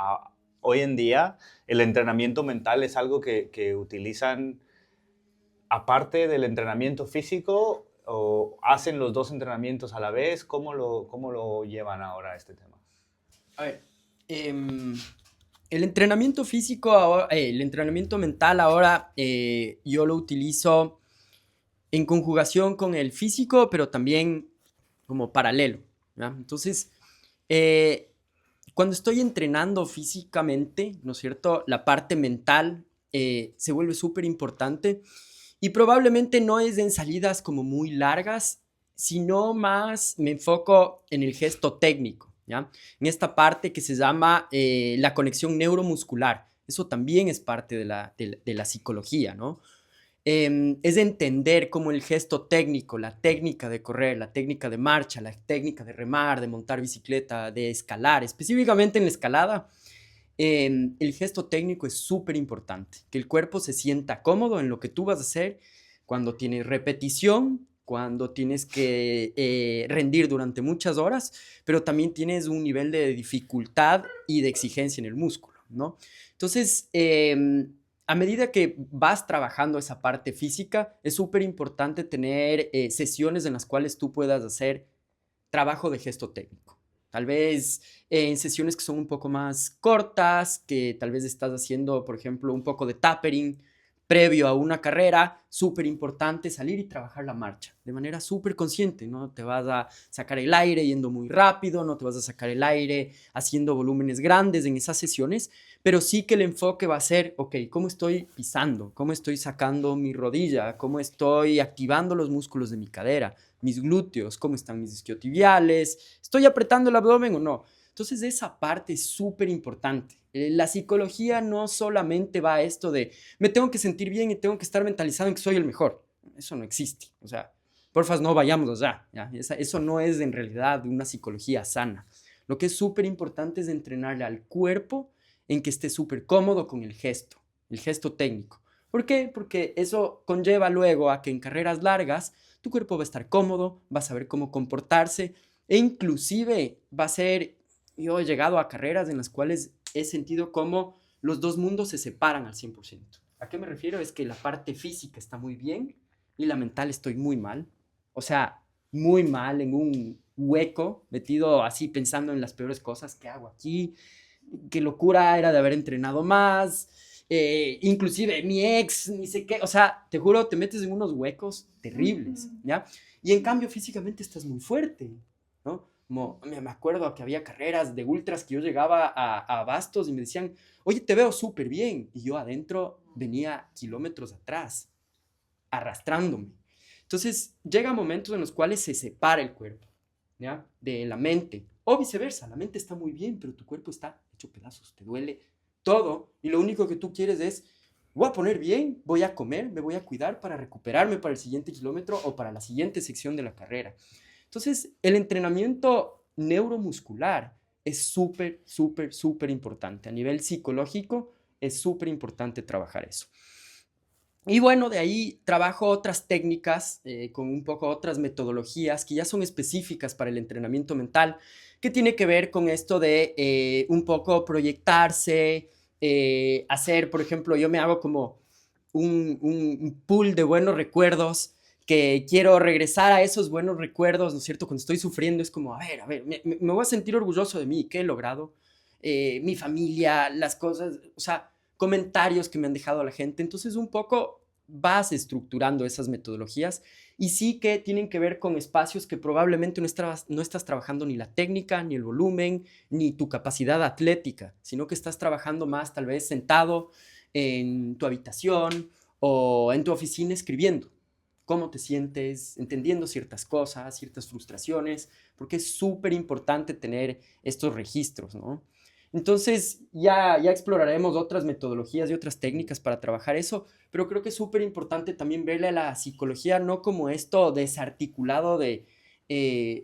Hoy en día el entrenamiento mental es algo que utilizan aparte del entrenamiento físico, o hacen los dos entrenamientos a la vez. ¿Cómo lo llevan ahora este tema? A ver, el entrenamiento físico, ahora, el entrenamiento mental ahora yo lo utilizo en conjugación con el físico, pero también como paralelo, ¿ya? Entonces, cuando estoy entrenando físicamente, ¿no es cierto? La parte mental se vuelve súper importante y probablemente no es en salidas como muy largas, sino más me enfoco en el gesto técnico, ¿ya? En esta parte que se llama la conexión neuromuscular. Eso también es parte de la psicología, ¿no? Es entender cómo el gesto técnico, la técnica de correr, la técnica de marcha, la técnica de remar, de montar bicicleta, de escalar, específicamente en la escalada, el gesto técnico es súper importante, que el cuerpo se sienta cómodo en lo que tú vas a hacer cuando tienes repetición cuando tienes que rendir durante muchas horas, pero también tienes un nivel de dificultad y de exigencia en el músculo, ¿no? Entonces, a medida que vas trabajando esa parte física, es súper importante tener sesiones en las cuales tú puedas hacer trabajo de gesto técnico. Tal vez en sesiones que son un poco más cortas, que tal vez estás haciendo, por ejemplo, un poco de tapering previo a una carrera, súper importante salir y trabajar la marcha de manera súper consciente. No te vas a sacar el aire yendo muy rápido, no te vas a sacar el aire haciendo volúmenes grandes en esas sesiones, pero sí que el enfoque va a ser, ok, ¿cómo estoy pisando? ¿Cómo estoy sacando mi rodilla? ¿Cómo estoy activando los músculos de mi cadera? Mis glúteos, ¿cómo están mis isquiotibiales? ¿Estoy apretando el abdomen o no? Entonces esa parte es súper importante. La psicología no solamente va a esto de me tengo que sentir bien y tengo que estar mentalizado en que soy el mejor. Eso no existe. O sea, porfa, no vayamos allá. ¿Ya? Eso no es en realidad una psicología sana. Lo que es súper importante es entrenarle al cuerpo en que esté súper cómodo con el gesto técnico. ¿Por qué? Porque eso conlleva luego a que en carreras largas tu cuerpo va a estar cómodo, va a saber cómo comportarse e inclusive va a ser, yo he llegado a carreras en las cuales he sentido cómo los dos mundos se separan al 100%. ¿A qué me refiero? Es que la parte física está muy bien y la mental estoy muy mal. O sea, muy mal, en un hueco, metido así pensando en las peores cosas. ¿Qué hago aquí? Qué locura era de haber entrenado más. Inclusive mi ex, ni sé qué. O sea, te juro, te metes en unos huecos terribles, ¿ya? Y en cambio físicamente estás muy fuerte, ¿no? Como, me acuerdo que había carreras de ultras que yo llegaba a Bastos y me decían, oye, te veo súper bien. Y yo adentro venía kilómetros atrás, arrastrándome. Entonces, llega momentos en los cuales se separa el cuerpo, ¿ya? De la mente. O viceversa, la mente está muy bien, pero tu cuerpo está hecho pedazos, te duele todo. Y lo único que tú quieres es, voy a poner bien, voy a comer, me voy a cuidar para recuperarme para el siguiente kilómetro o para la siguiente sección de la carrera. Entonces, el entrenamiento neuromuscular es súper, súper, súper importante. A nivel psicológico, es súper importante trabajar eso. Y bueno, de ahí trabajo otras técnicas con un poco otras metodologías que ya son específicas para el entrenamiento mental, que tiene que ver con esto de un poco proyectarse, hacer, por ejemplo, yo me hago como un pool de buenos recuerdos, que quiero regresar a esos buenos recuerdos, ¿no es cierto? Cuando estoy sufriendo es como, a ver, me voy a sentir orgulloso de mí, ¿qué he logrado? Mi familia, las cosas, o sea, comentarios que me han dejado la gente. Entonces, un poco vas estructurando esas metodologías y sí que tienen que ver con espacios que probablemente no estás trabajando ni la técnica, ni el volumen, ni tu capacidad atlética, sino que estás trabajando más tal vez sentado en tu habitación o en tu oficina escribiendo. Cómo te sientes, entendiendo ciertas cosas, ciertas frustraciones, porque es súper importante tener estos registros, ¿no? Entonces, ya exploraremos otras metodologías y otras técnicas para trabajar eso, pero creo que es súper importante también verle a la psicología no como esto desarticulado de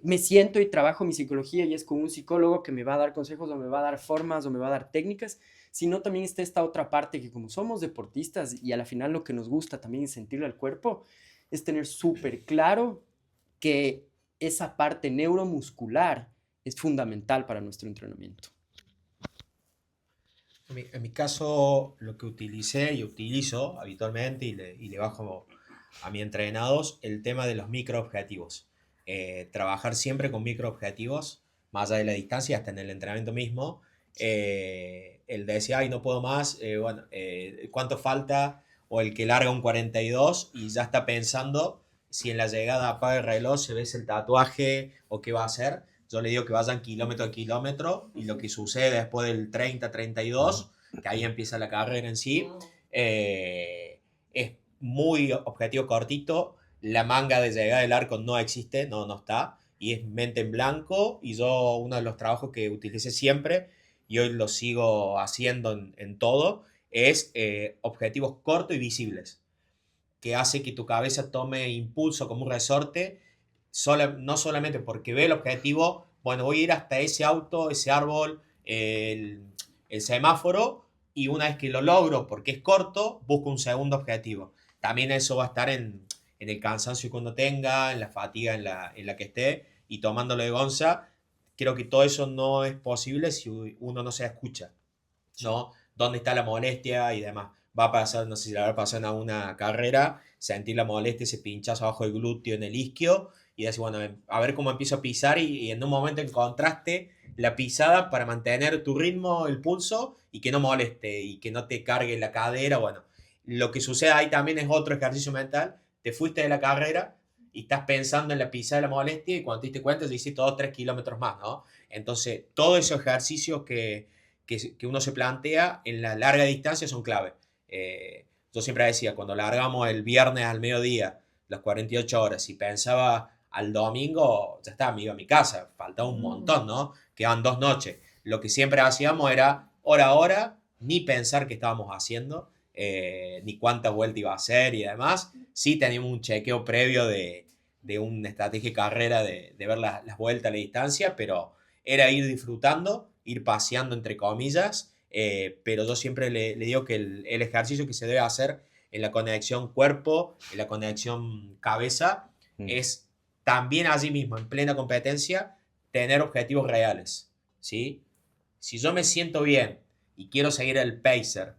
me siento y trabajo mi psicología y es con un psicólogo que me va a dar consejos o me va a dar formas o me va a dar técnicas, sino también está esta otra parte que como somos deportistas y a la final lo que nos gusta también es sentirle al cuerpo, es tener súper claro que esa parte neuromuscular es fundamental para nuestro entrenamiento. En mi caso, lo que utilicé y utilizo habitualmente y le bajo a mis entrenados el tema de los microobjetivos. Trabajar siempre con microobjetivos, más allá de la distancia, hasta en el entrenamiento mismo. El de decir, ay, no puedo más, ¿cuánto falta? O el que larga un 42 y ya está pensando si en la llegada apaga el reloj, se ve el tatuaje o qué va a hacer. Yo le digo que vayan kilómetro a kilómetro y lo que sucede después del 30-32, que ahí empieza la carrera en sí, es muy objetivo cortito. La manga de llegada del arco no existe, no está, y es mente en blanco. Y yo, uno de los trabajos que utilicé siempre, y hoy lo sigo haciendo en todo, es objetivos cortos y visibles, que hace que tu cabeza tome impulso como un resorte, no solamente porque ve el objetivo, bueno, voy a ir hasta ese auto, ese árbol, el semáforo, y una vez que lo logro, porque es corto, busco un segundo objetivo. También eso va a estar en en el cansancio que uno tenga, en la fatiga en la que esté, y tomándolo de gonza, creo que todo eso no es posible si uno no se escucha, ¿no? ¿Dónde está la molestia y demás? Va a pasar, no sé si la habrá pasado en alguna carrera, sentir la molestia, ese pinchazo abajo del glúteo en el isquio, y decir, bueno, a ver cómo empiezo a pisar, y en un momento encontraste la pisada para mantener tu ritmo, el pulso, y que no moleste, y que no te cargue la cadera, bueno. Lo que sucede ahí también es otro ejercicio mental, te fuiste de la carrera, y estás pensando en la pisada de la molestia, y cuando te diste cuenta, ya hiciste 2 3 kilómetros más, ¿no? Entonces, todos esos ejercicios que uno se plantea en la larga distancia son clave. Yo siempre decía, cuando largamos el viernes al mediodía, las 48 horas, y pensaba al domingo, ya está, me iba a mi casa, faltaba un montón, ¿no? Quedaban 2 noches. Lo que siempre hacíamos era hora a hora, ni pensar qué estábamos haciendo, ni cuántas vueltas iba a hacer y demás. Sí teníamos un chequeo previo de una estrategia de carrera, de ver las vueltas a la distancia, pero era ir disfrutando, ir paseando entre comillas, pero yo siempre le digo que el ejercicio que se debe hacer en la conexión cuerpo, en la conexión cabeza, es también allí mismo, en plena competencia, tener objetivos reales, ¿sí? Si yo me siento bien y quiero seguir el pacer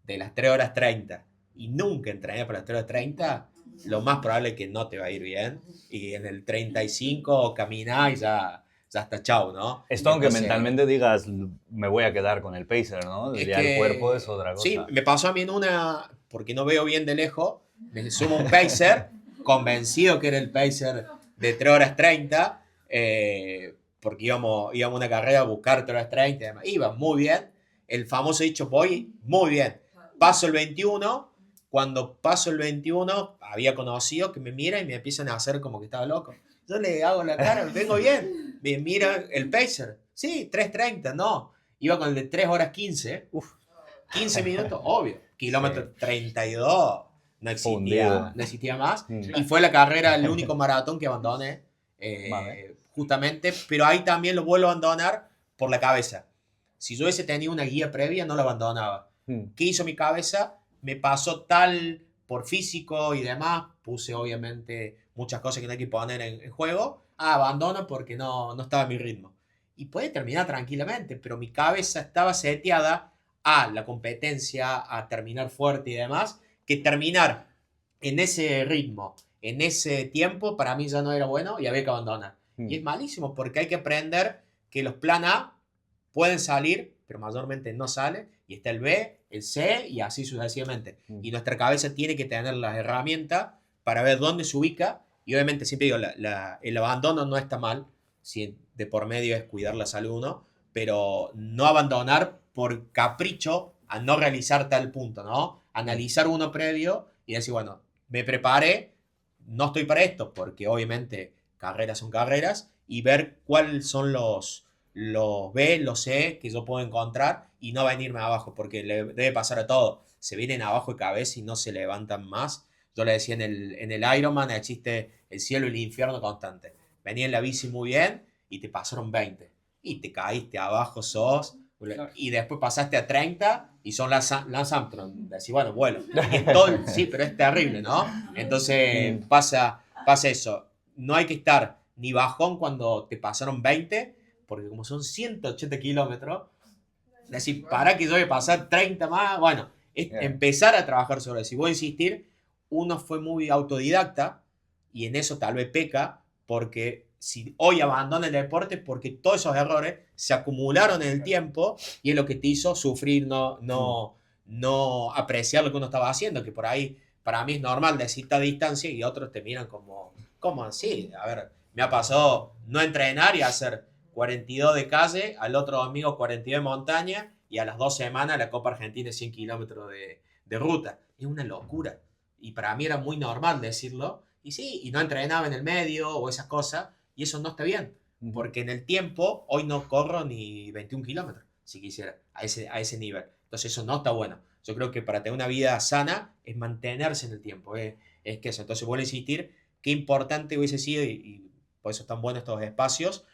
de las 3 horas 30 y nunca entrené para las 3 horas 30, lo más probable es que no te va a ir bien, y en el 35 caminás y ya está chau, ¿no? Esto, aunque Entonces, mentalmente digas, me voy a quedar con el pacer, ¿no? es Ya el cuerpo que, es otra cosa. sí, me pasó a mí en una, porque no veo bien de lejos, me sumo un pacer, convencido que era el pacer de 3 horas 30, porque íbamos a una carrera a buscar 3 horas 30 y demás. Iba muy bien, el famoso dicho, voy muy bien. Paso el 21, cuando paso el 21, había conocido que me mira y me empiezan a hacer como que estaba loco. Yo le hago la cara, vengo bien. Me mira el pacer. Sí, 3:30, no. Iba con el de 3 horas 15. Uf, 15 minutos, obvio. Kilómetro 32, Fundido. no existía más. Y fue la carrera, el único maratón que abandoné. Vale. Justamente, pero ahí también lo vuelvo a abandonar por la cabeza. Si yo hubiese tenido una guía previa, no lo abandonaba. ¿Qué hizo mi cabeza? Me pasó tal por físico y demás. Puse obviamente muchas cosas que no hay que poner en juego. Abandono porque no estaba en mi ritmo. Y puede terminar tranquilamente, pero mi cabeza estaba seteada a la competencia, a terminar fuerte y demás, que terminar en ese ritmo, en ese tiempo, para mí ya no era bueno y había que abandonar. Y es malísimo porque hay que aprender que los plan A pueden salir, pero mayormente no sale, y está el B, el C y así sucesivamente. Y nuestra cabeza tiene que tener las herramientas para ver dónde se ubica, y obviamente siempre digo, el abandono no está mal, si de por medio es cuidar la salud uno, pero no abandonar por capricho a no realizar tal punto, ¿no? Analizar uno previo y decir, bueno, me preparé, no estoy para esto, porque obviamente carreras son carreras, y ver cuáles son los B, los C que yo puedo encontrar y no venirme abajo, porque le debe pasar a todo. Se vienen abajo de cabeza y no se levantan más. Yo le decía en el Ironman existe el cielo y el infierno constante. Venía en la bici muy bien y te pasaron 20 y te caíste abajo, y después pasaste a 30 y son Lance Armstrong. Decís, bueno, vuelo. Sí, pero es terrible, ¿no? Entonces pasa eso. No hay que estar ni bajón cuando te pasaron 20, porque como son 180 kilómetros, decir, para que yo voy a pasar 30 más, bueno, es empezar a trabajar sobre eso. Y voy a insistir, uno fue muy autodidacta y en eso tal vez peca, porque si hoy abandona el deporte, porque todos esos errores se acumularon en el tiempo y es lo que te hizo sufrir, no apreciar lo que uno estaba haciendo, que por ahí para mí es normal decir esta distancia y otros te miran como así. A ver, me ha pasado no entrenar y hacer 42 de calle, al otro domingo 42 de montaña, y a las 2 semanas la Copa Argentina 100 kilómetros de ruta. Es una locura. Y para mí era muy normal decirlo. Y sí, y no entrenaba en el medio o esas cosas, y eso no está bien. Porque en el tiempo, hoy no corro ni 21 kilómetros, si quisiera, a ese nivel. Entonces eso no está bueno. Yo creo que para tener una vida sana es mantenerse en el tiempo. Es que eso. Entonces vuelvo a insistir, qué importante hubiese sido, y por eso están buenos estos espacios,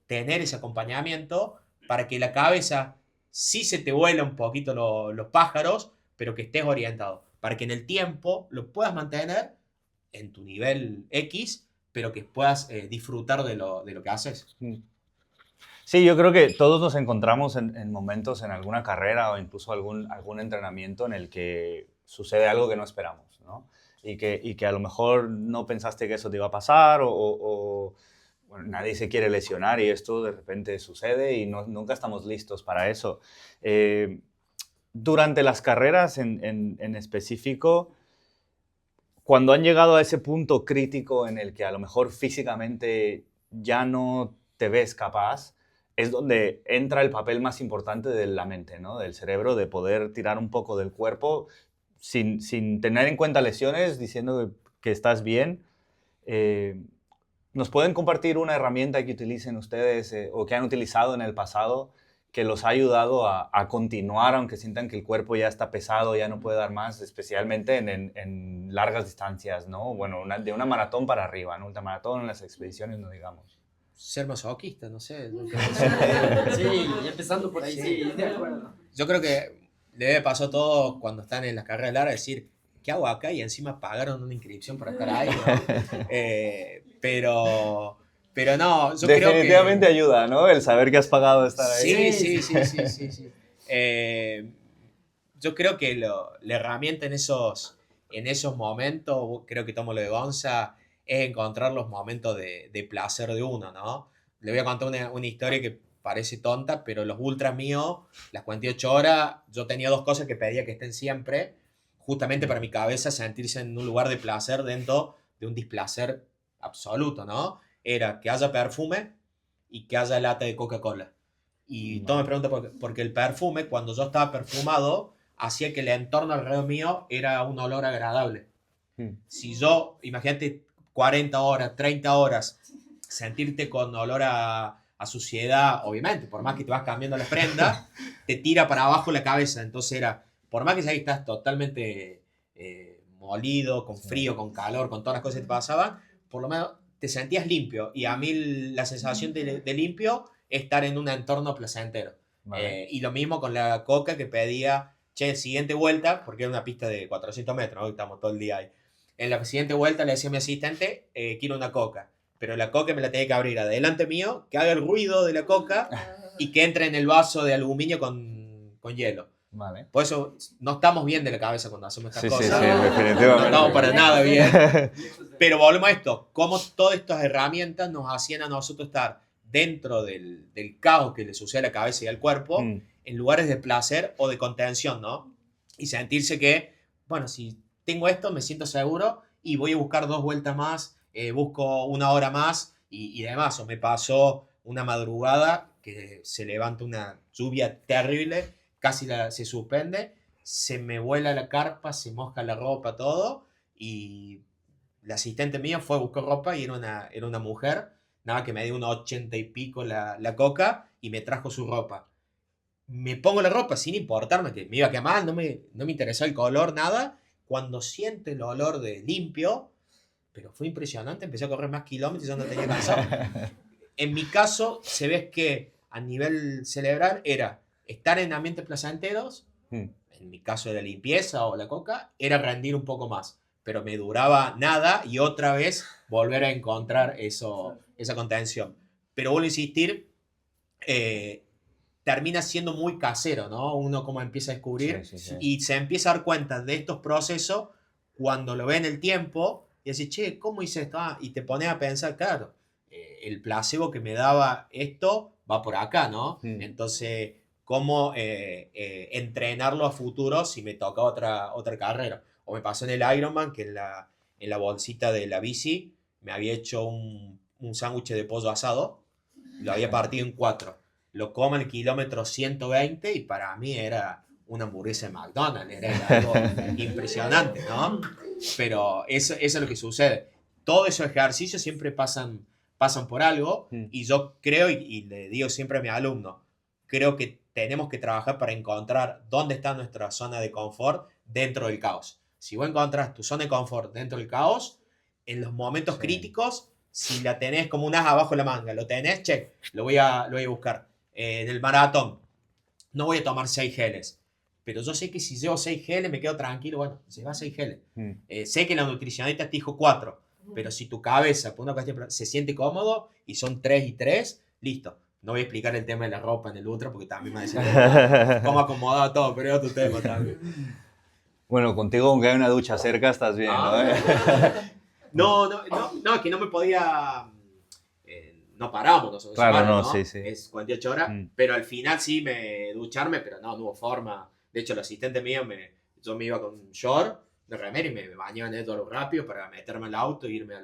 tener ese acompañamiento para que la cabeza sí se te vuela un poquito los pájaros, pero que estés orientado, para que en el tiempo lo puedas mantener en tu nivel X, pero que puedas disfrutar de lo que haces. Sí, yo creo que todos nos encontramos en momentos en alguna carrera o incluso algún entrenamiento en el que sucede algo que no esperamos, ¿no? Y que a lo mejor no pensaste que eso te iba a pasar bueno, nadie se quiere lesionar y esto de repente sucede y nunca estamos listos para eso. Durante las carreras en específico, cuando han llegado a ese punto crítico en el que a lo mejor físicamente ya no te ves capaz, es donde entra el papel más importante de la mente, ¿no? Del cerebro, de poder tirar un poco del cuerpo sin tener en cuenta lesiones, diciendo que estás bien. ¿Nos pueden compartir una herramienta que utilicen ustedes o que han utilizado en el pasado que los ha ayudado a continuar, aunque sientan que el cuerpo ya está pesado, ya no puede dar más, especialmente en largas distancias, ¿no? Bueno, de una maratón para arriba, ¿no? Ultramaratón, en las expediciones, no digamos. Ser masoquista, no sé. Sí, empezando por ahí, sí, de acuerdo. Yo creo que le debe pasar a todos cuando están en las carreras largas decir, ¿qué hago acá? Y encima pagaron una inscripción para estar ahí, ¿no? Pero no, yo creo que... Definitivamente ayuda, ¿no? El saber que has pagado estar ahí. Sí. Yo creo que la herramienta en esos momentos, creo que tomo lo de Gonza, es encontrar los momentos de placer de uno, ¿no? Le voy a contar una historia que parece tonta, pero los ultras míos, las 48 horas, yo tenía 2 cosas que pedía que estén siempre, justamente para mi cabeza sentirse en un lugar de placer dentro de un displacer absoluto, ¿no? Era que haya perfume y que haya lata de Coca-Cola. Y todo me pregunta porque el perfume, cuando yo estaba perfumado, hacía que el entorno alrededor mío era un olor agradable. Si yo, imagínate, 40 horas, 30 horas, sentirte con olor a suciedad, obviamente, por más que te vas cambiando la prenda, te tira para abajo la cabeza. Entonces era, por más que sabes que estás totalmente molido, con frío, con calor, con todas las cosas que te pasaban, por lo menos te sentías limpio. Y a mí la sensación de limpio es estar en un entorno placentero. Vale. Y lo mismo con la coca que pedía, siguiente vuelta, porque era una pista de 400 metros, ¿no? Estamos todo el día ahí. En la siguiente vuelta le decía a mi asistente, quiero una coca. Pero la coca me la tenía que abrir adelante mío, que haga el ruido de la coca y que entre en el vaso de aluminio con hielo. Vale. Por eso no estamos bien de la cabeza cuando hacemos estas cosas. Sí, definitivamente. No estamos para nada bien. Pero volvemos a esto, cómo todas estas herramientas nos hacían a nosotros estar dentro del caos que le sucede a la cabeza y al cuerpo, en lugares de placer o de contención, ¿no? Y sentirse que, bueno, si tengo esto, me siento seguro y voy a buscar 2 vueltas más, busco 1 hora más y demás. O me pasó una madrugada que se levanta una lluvia terrible, casi se suspende, se me vuela la carpa, se moja la ropa, todo, y la asistente mía fue a buscar ropa y era una mujer, nada, que me dio unos 80 y pico la coca y me trajo su ropa. Me pongo la ropa sin importarme que me iba a quemar, no me interesó el color, nada. Cuando siento el olor de limpio, pero fue impresionante, empecé a correr más kilómetros y ya no tenía cansado. En mi caso, se ve que a nivel cerebral era estar en ambientes placenteros, en mi caso de la limpieza o la coca, era rendir un poco más, pero me duraba nada y otra vez volver a encontrar esa contención. Pero vuelvo a insistir, termina siendo muy casero, ¿no? Uno como empieza a descubrir y se empieza a dar cuenta de estos procesos cuando lo ve en el tiempo y dice, che, ¿cómo hice esto? Y te pones a pensar, claro, el placebo que me daba esto va por acá, ¿no? Entonces, ¿cómo entrenarlo a futuro si me toca otra carrera? O me pasó en el Ironman que en la bolsita de la bici me había hecho un sándwich de pollo asado, lo había partido en 4. Lo como en el kilómetro 120 y para mí era una hamburguesa de McDonald's, era algo impresionante, ¿no? Pero eso es lo que sucede. Todos esos ejercicios siempre pasan por algo y yo creo, y le digo siempre a mis alumnos, creo que tenemos que trabajar para encontrar dónde está nuestra zona de confort dentro del caos. Si vos encontrás tu zona de confort dentro del caos, en los momentos críticos, si la tenés como un as abajo de la manga, lo tenés, lo voy a buscar. En el maratón, no voy a tomar 6 geles, pero yo sé que si llevo 6 geles me quedo tranquilo, bueno, lleva 6 geles. Sé que la nutricionista te dijo 4, pero si tu cabeza, por una cuestión, se siente cómodo y son 3 y 3, listo. No voy a explicar el tema de la ropa en el ultra porque también me va a decir cómo acomodar todo, pero es otro tema también. Bueno, contigo, aunque hay una ducha cerca, estás bien, ¿no? No, es que no me podía... no paramos nosotros. Claro, ¿no? sí. Es 48 horas, pero al final sí me ducharme, pero no hubo forma. De hecho, el asistente mío, yo me iba con un short de remera y me bañaba en todo lo rápido para meterme al auto e irme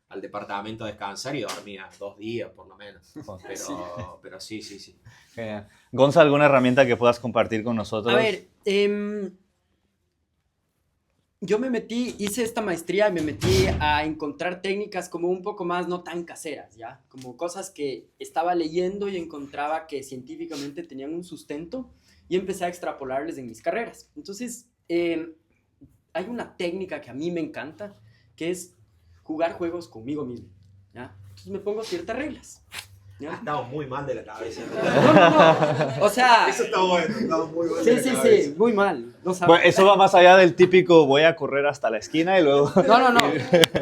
al departamento a descansar y dormía 2 días por lo menos. Pero sí. Gonza, ¿alguna herramienta que puedas compartir con nosotros? A ver, yo hice esta maestría y me metí a encontrar técnicas como un poco más no tan caseras, ¿ya? Como cosas que estaba leyendo y encontraba que científicamente tenían un sustento y empecé a extrapolarles en mis carreras. Entonces, hay una técnica que a mí me encanta, que es jugar juegos conmigo mismo, ¿ya? Entonces me pongo ciertas reglas. ¿Ya? Estamos muy mal de la cabeza. No. O sea... Eso está bueno, estamos muy mal de la cabeza. Sí, muy mal. No bueno, eso va más allá del típico voy a correr hasta la esquina y luego... No.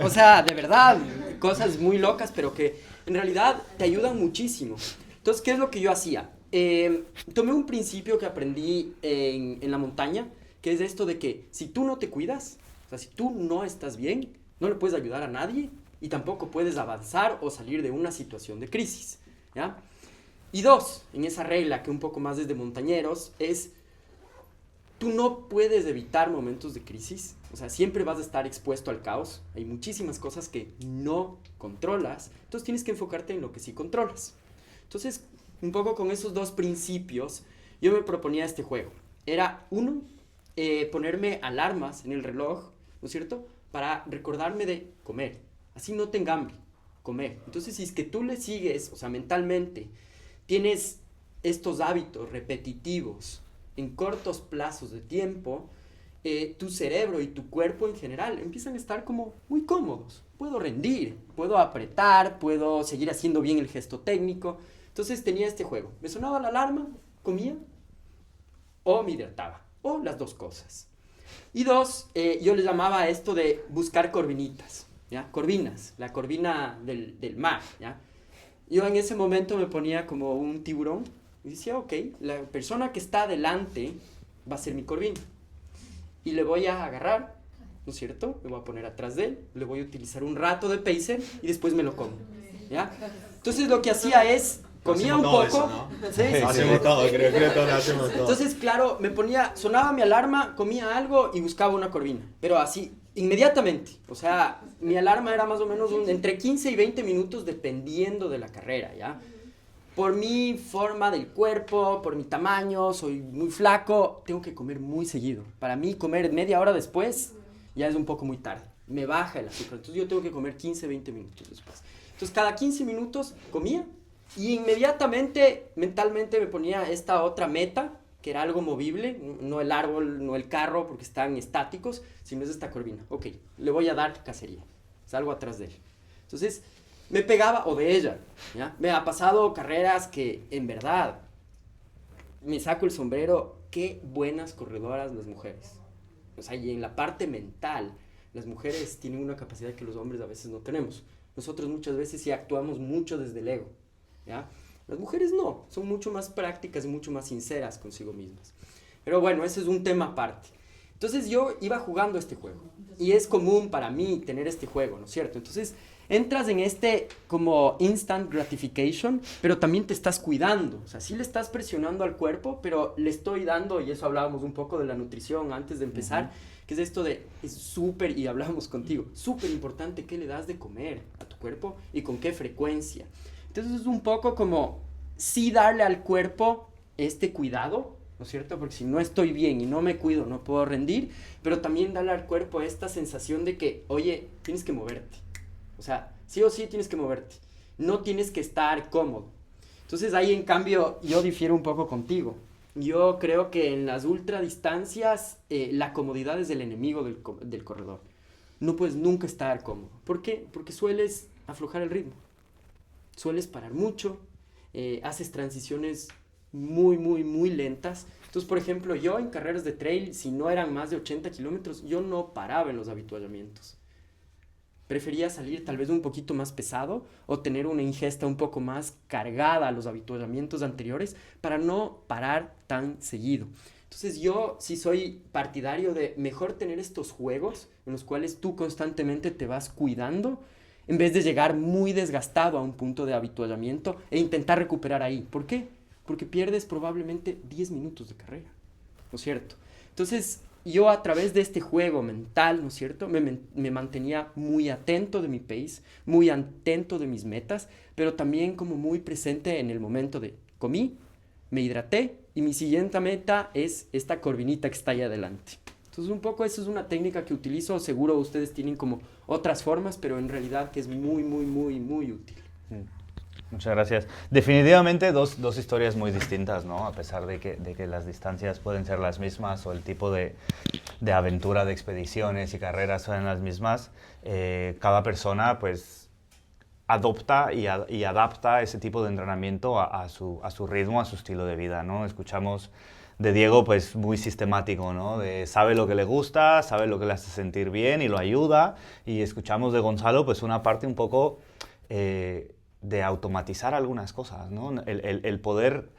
O sea, de verdad, cosas muy locas, pero que en realidad te ayudan muchísimo. Entonces, ¿qué es lo que yo hacía? Tomé un principio que aprendí en la montaña, que es esto de que si tú no te cuidas, o sea, si tú no estás bien, no le puedes ayudar a nadie y tampoco puedes avanzar o salir de una situación de crisis, ¿ya? Y 2, en esa regla que un poco más es de montañeros, es tú no puedes evitar momentos de crisis, o sea, siempre vas a estar expuesto al caos, hay muchísimas cosas que no controlas, entonces tienes que enfocarte en lo que sí controlas. Entonces, un poco con esos 2 principios, yo me proponía este juego. Era, 1, ponerme alarmas en el reloj, ¿no es cierto?, para recordarme de comer, así no tenga hambre, comer. Entonces, si es que tú le sigues, o sea, mentalmente, tienes estos hábitos repetitivos en cortos plazos de tiempo, tu cerebro y tu cuerpo en general empiezan a estar como muy cómodos. Puedo rendir, puedo apretar, puedo seguir haciendo bien el gesto técnico. Entonces tenía este juego. Me sonaba la alarma, comía o me hidrataba, o las 2 cosas. Y 2, yo le llamaba a esto de buscar corvinitas, ¿ya? Corvinas, la corvina del mar, ¿ya? Yo en ese momento me ponía como un tiburón y decía, ok, la persona que está adelante va a ser mi corvina. Y le voy a agarrar, ¿no es cierto? Me voy a poner atrás de él, le voy a utilizar un rato de pacer y después me lo como, ¿ya? Entonces lo que hacía es, comía un poco. Eso, ¿no? Sí. Hacemos todo, creo que todos hacemos todo. Entonces, claro, sonaba mi alarma, comía algo y buscaba una corvina. Pero así, inmediatamente. O sea, mi alarma era más o menos entre 15 y 20 minutos dependiendo de la carrera, ¿ya? Por mi forma del cuerpo, por mi tamaño, soy muy flaco, tengo que comer muy seguido. Para mí, comer media hora después ya es un poco muy tarde. Me baja el azúcar. Entonces, yo tengo que comer 15, 20 minutos después. Entonces, cada 15 minutos comía. Y inmediatamente, mentalmente me ponía esta otra meta, que era algo movible, no el árbol, no el carro, porque están estáticos, sino es esta corvina. Ok, le voy a dar cacería, salgo atrás de él. Entonces, me pegaba, o de ella, ¿ya? Me ha pasado carreras que, en verdad, me saco el sombrero, qué buenas corredoras las mujeres. O sea, y en la parte mental, las mujeres tienen una capacidad que los hombres a veces no tenemos. Nosotros muchas veces sí actuamos mucho desde el ego, ¿ya? Las mujeres no, son mucho más prácticas y mucho más sinceras consigo mismas. Pero bueno, ese es un tema aparte. Entonces yo iba jugando este juego y es común para mí tener este juego, ¿no es cierto? Entonces entras en este como instant gratification, pero también te estás cuidando. O sea, sí le estás presionando al cuerpo, pero le estoy dando, y eso hablábamos un poco de la nutrición antes de empezar, que es esto de, es súper, y hablábamos contigo, súper importante qué le das de comer a tu cuerpo y con qué frecuencia. Entonces es un poco como sí darle al cuerpo este cuidado, ¿no es cierto? Porque si no estoy bien y no me cuido, no puedo rendir, pero también darle al cuerpo esta sensación de que, oye, tienes que moverte. O sea, sí o sí tienes que moverte. No tienes que estar cómodo. Entonces ahí, en cambio, yo difiero un poco contigo. Yo creo que en las ultradistancias la comodidad es el enemigo del corredor. No puedes nunca estar cómodo. ¿Por qué? Porque sueles aflojar el ritmo. Sueles parar mucho, haces transiciones muy, muy, muy lentas. Entonces, por ejemplo, yo en carreras de trail, si no eran más de 80 kilómetros, yo no paraba en los avituallamientos. Prefería salir tal vez un poquito más pesado o tener una ingesta un poco más cargada a los avituallamientos anteriores para no parar tan seguido. Entonces yo sí soy partidario de mejor tener estos juegos en los cuales tú constantemente te vas cuidando en vez de llegar muy desgastado a un punto de avituallamiento e intentar recuperar ahí. ¿Por qué? Porque pierdes probablemente 10 minutos de carrera, ¿no es cierto? Entonces yo a través de este juego mental, ¿no es cierto? Me mantenía muy atento de mi pace, muy atento de mis metas, pero también como muy presente en el momento de comí, me hidraté y mi siguiente meta es esta corvinita que está ahí adelante. Entonces un poco eso es una técnica que utilizo, seguro ustedes tienen como otras formas, pero en realidad que es muy, muy, muy, muy útil. Muchas gracias. Definitivamente dos historias muy distintas, ¿no? A pesar de que las distancias pueden ser las mismas o el tipo de aventura, de expediciones y carreras son las mismas, cada persona pues adopta y adapta ese tipo de entrenamiento a su ritmo, a su estilo de vida, ¿no? Escuchamos de Diego pues muy sistemático, ¿no? Sabe lo que le gusta, sabe lo que le hace sentir bien y lo ayuda. Y escuchamos de Gonzalo pues una parte un poco de automatizar algunas cosas, ¿no? El poder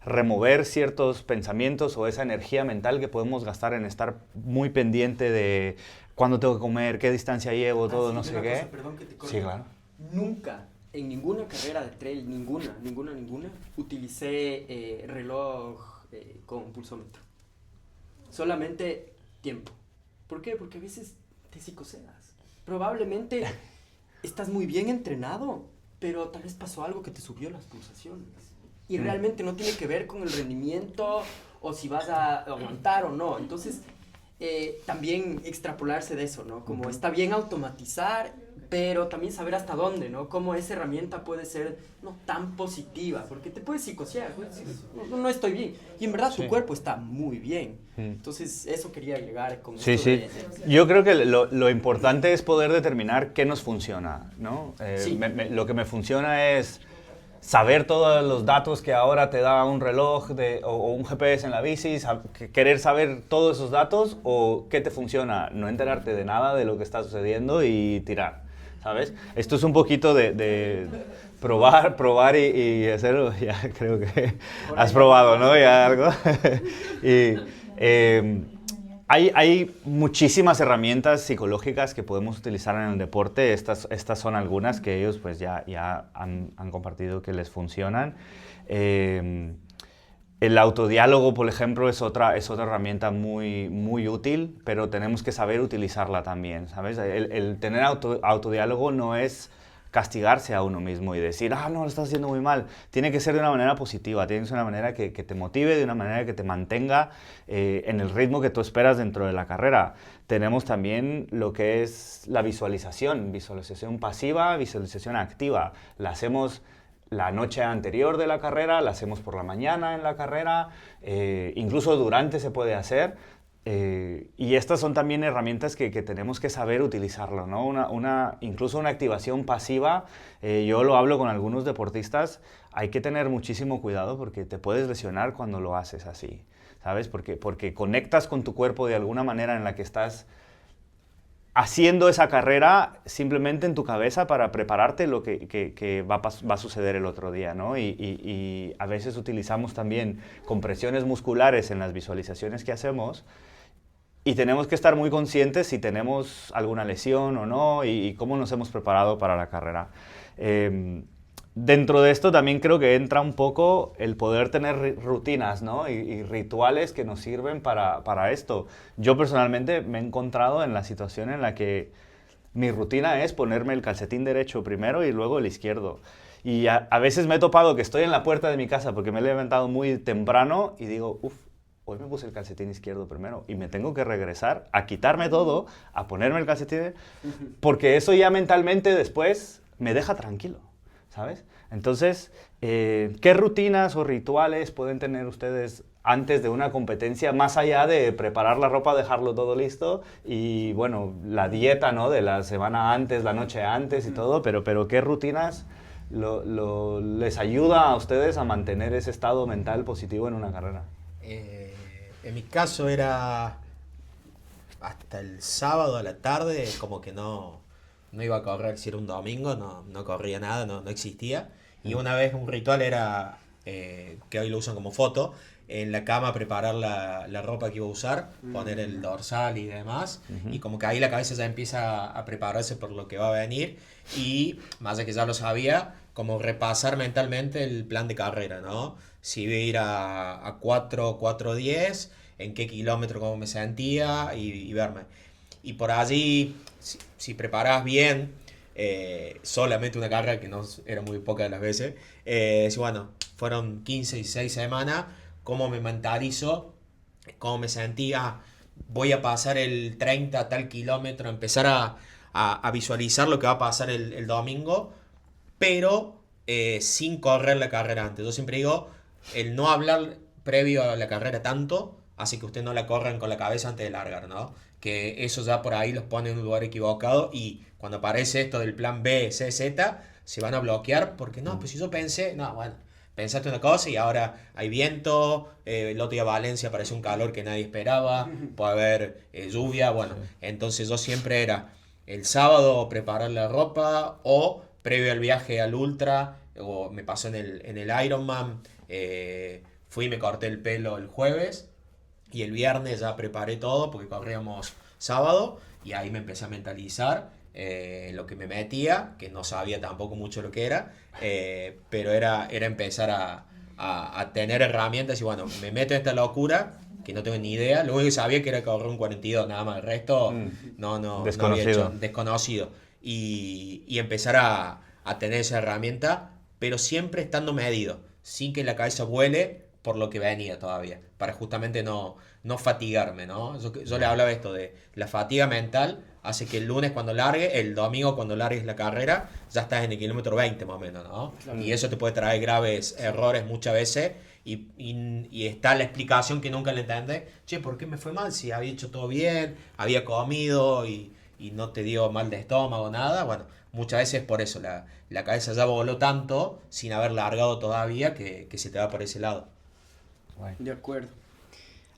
remover ciertos pensamientos o esa energía mental que podemos gastar en estar muy pendiente de cuándo tengo que comer, qué distancia llevo, todo, sí, no sé qué. Cosa, perdón que te corte. Sí, claro. Nunca, en ninguna carrera de trail, ninguna, utilicé reloj con pulsómetro. Solamente tiempo. ¿Por qué? Porque a veces te psicoseas. Probablemente estás muy bien entrenado, pero tal vez pasó algo que te subió las pulsaciones. Y realmente no tiene que ver con el rendimiento o si vas a aguantar o no. Entonces, también extrapolarse de eso, ¿no? Como está bien automatizar, pero también saber hasta dónde, ¿no? Cómo esa herramienta puede ser no tan positiva, porque te puedes psicosear, puedes decir, no estoy bien. Y en verdad tu cuerpo está muy bien. Entonces, eso quería agregar con esto. Sí. Yo creo que lo importante es poder determinar qué nos funciona, ¿no? Sí. Lo que me funciona es saber todos los datos que ahora te da un reloj o un GPS en la bici, querer saber todos esos datos, o qué te funciona, no enterarte de nada de lo que está sucediendo y tirar, ¿sabes? Esto es un poquito de probar y hacerlo. Ya creo que has probado, ¿no? Ya algo. Hay muchísimas herramientas psicológicas que podemos utilizar en el deporte. Estas son algunas que ellos pues ya han compartido que les funcionan. El autodiálogo, por ejemplo, es otra herramienta muy, muy útil, pero tenemos que saber utilizarla también, ¿sabes? El tener autodiálogo no es castigarse a uno mismo y decir, no, lo estás haciendo muy mal. Tiene que ser de una manera positiva, tiene que ser de una manera que te motive, de una manera que te mantenga en el ritmo que tú esperas dentro de la carrera. Tenemos también lo que es la visualización pasiva, visualización activa. La hacemos la noche anterior de la carrera, la hacemos por la mañana en la carrera, incluso durante se puede hacer. Y estas son también herramientas que tenemos que saber utilizarlo, ¿no? Incluso una activación pasiva, yo lo hablo con algunos deportistas, hay que tener muchísimo cuidado porque te puedes lesionar cuando lo haces así, ¿sabes? Porque conectas con tu cuerpo de alguna manera en la que estás haciendo esa carrera simplemente en tu cabeza para prepararte lo que va a suceder el otro día, ¿no? Y a veces utilizamos también compresiones musculares en las visualizaciones que hacemos. Y tenemos que estar muy conscientes si tenemos alguna lesión o no y cómo nos hemos preparado para la carrera. Dentro de esto también creo que entra un poco el poder tener rutinas, ¿no? y rituales que nos sirven para esto. Yo personalmente me he encontrado en la situación en la que mi rutina es ponerme el calcetín derecho primero y luego el izquierdo. Y a veces me he topado que estoy en la puerta de mi casa porque me he levantado muy temprano y digo, hoy me puse el calcetín izquierdo primero y me tengo que regresar a quitarme todo, a ponerme el calcetín, porque eso ya mentalmente después me deja tranquilo, ¿sabes? Entonces, ¿qué rutinas o rituales pueden tener ustedes antes de una competencia, más allá de preparar la ropa, dejarlo todo listo y, bueno, la dieta, ¿no? De la semana antes, la noche antes y todo, pero ¿qué rutinas les ayuda a ustedes a mantener ese estado mental positivo en una carrera? En mi caso era hasta el sábado a la tarde, como que no iba a correr, si era un domingo, no corría nada, no existía. Y una vez un ritual era, que hoy lo usan como foto, en la cama preparar la ropa que iba a usar, poner el dorsal y demás, y como que ahí la cabeza ya empieza a prepararse por lo que va a venir, y más de que ya lo sabía, como repasar mentalmente el plan de carrera, ¿no? Si iba a ir a 4:10, en qué kilómetro, cómo me sentía, y verme. Y por allí, si preparas bien, solamente una carrera, que no era muy poca de las veces, si, bueno, fueron 15 y 6 semanas, cómo me mentalizo, cómo me sentía, voy a pasar el 30 tal kilómetro, empezar a visualizar lo que va a pasar el domingo, pero sin correr la carrera antes. Yo siempre digo, el no hablar previo a la carrera tanto, hace que usted no la corran con la cabeza antes de largar, ¿no? Que eso ya por ahí los pone en un lugar equivocado, y cuando aparece esto del plan B, C, Z, se van a bloquear porque no, pues si yo pensé, no, bueno, pensaste una cosa y ahora hay viento, el otro día Valencia apareció un calor que nadie esperaba, puede haber lluvia, bueno, entonces yo siempre era el sábado preparar la ropa, o previo al viaje al Ultra, o me pasó en el Ironman, fui y me corté el pelo el jueves, y el viernes ya preparé todo porque corríamos sábado, y ahí me empecé a mentalizar lo que me metía, que no sabía tampoco mucho lo que era, pero era empezar a tener herramientas, y bueno, me meto en esta locura que no tengo ni idea. Lo único que sabía que era correr un 42, nada más. El resto no había hecho, desconocido. Y empezar a tener esa herramienta, pero siempre estando medido, sin que la cabeza vuele por lo que venía todavía, para justamente no fatigarme, ¿no? Yo le hablaba esto de la fatiga mental, hace que el lunes cuando largue, el domingo cuando largues la carrera, ya estás en el kilómetro 20 más o menos, ¿no? Claro. Y eso te puede traer graves errores muchas veces, y está la explicación que nunca le entiendes. Che, ¿por qué me fue mal? Si había hecho todo bien, había comido y no te dio mal de estómago, nada. Bueno, muchas veces por eso, la cabeza ya voló tanto sin haber largado todavía, que se te va por ese lado. De acuerdo.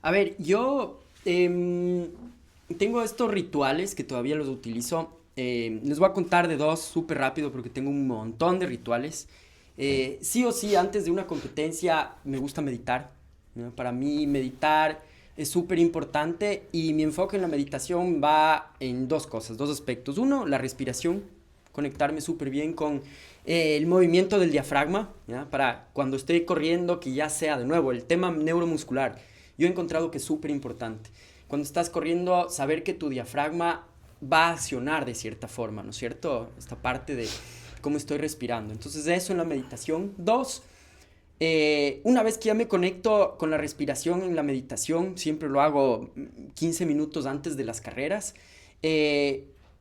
A ver, yo tengo estos rituales que todavía los utilizo. Les voy a contar de dos súper rápido porque tengo un montón de rituales. Sí o sí, antes de una competencia me gusta meditar, ¿no? Para mí meditar es súper importante, y mi enfoque en la meditación va en dos cosas, dos aspectos. Uno, la respiración, conectarme súper bien con el movimiento del diafragma, ¿ya? Para cuando estoy corriendo, que ya sea de nuevo el tema neuromuscular. Yo he encontrado que es súper importante. Cuando estás corriendo, saber que tu diafragma va a accionar de cierta forma, ¿no es cierto? Esta parte de cómo estoy respirando. Entonces, eso en la meditación. Dos, una vez que ya me conecto con la respiración en la meditación, siempre lo hago 15 minutos antes de las carreras,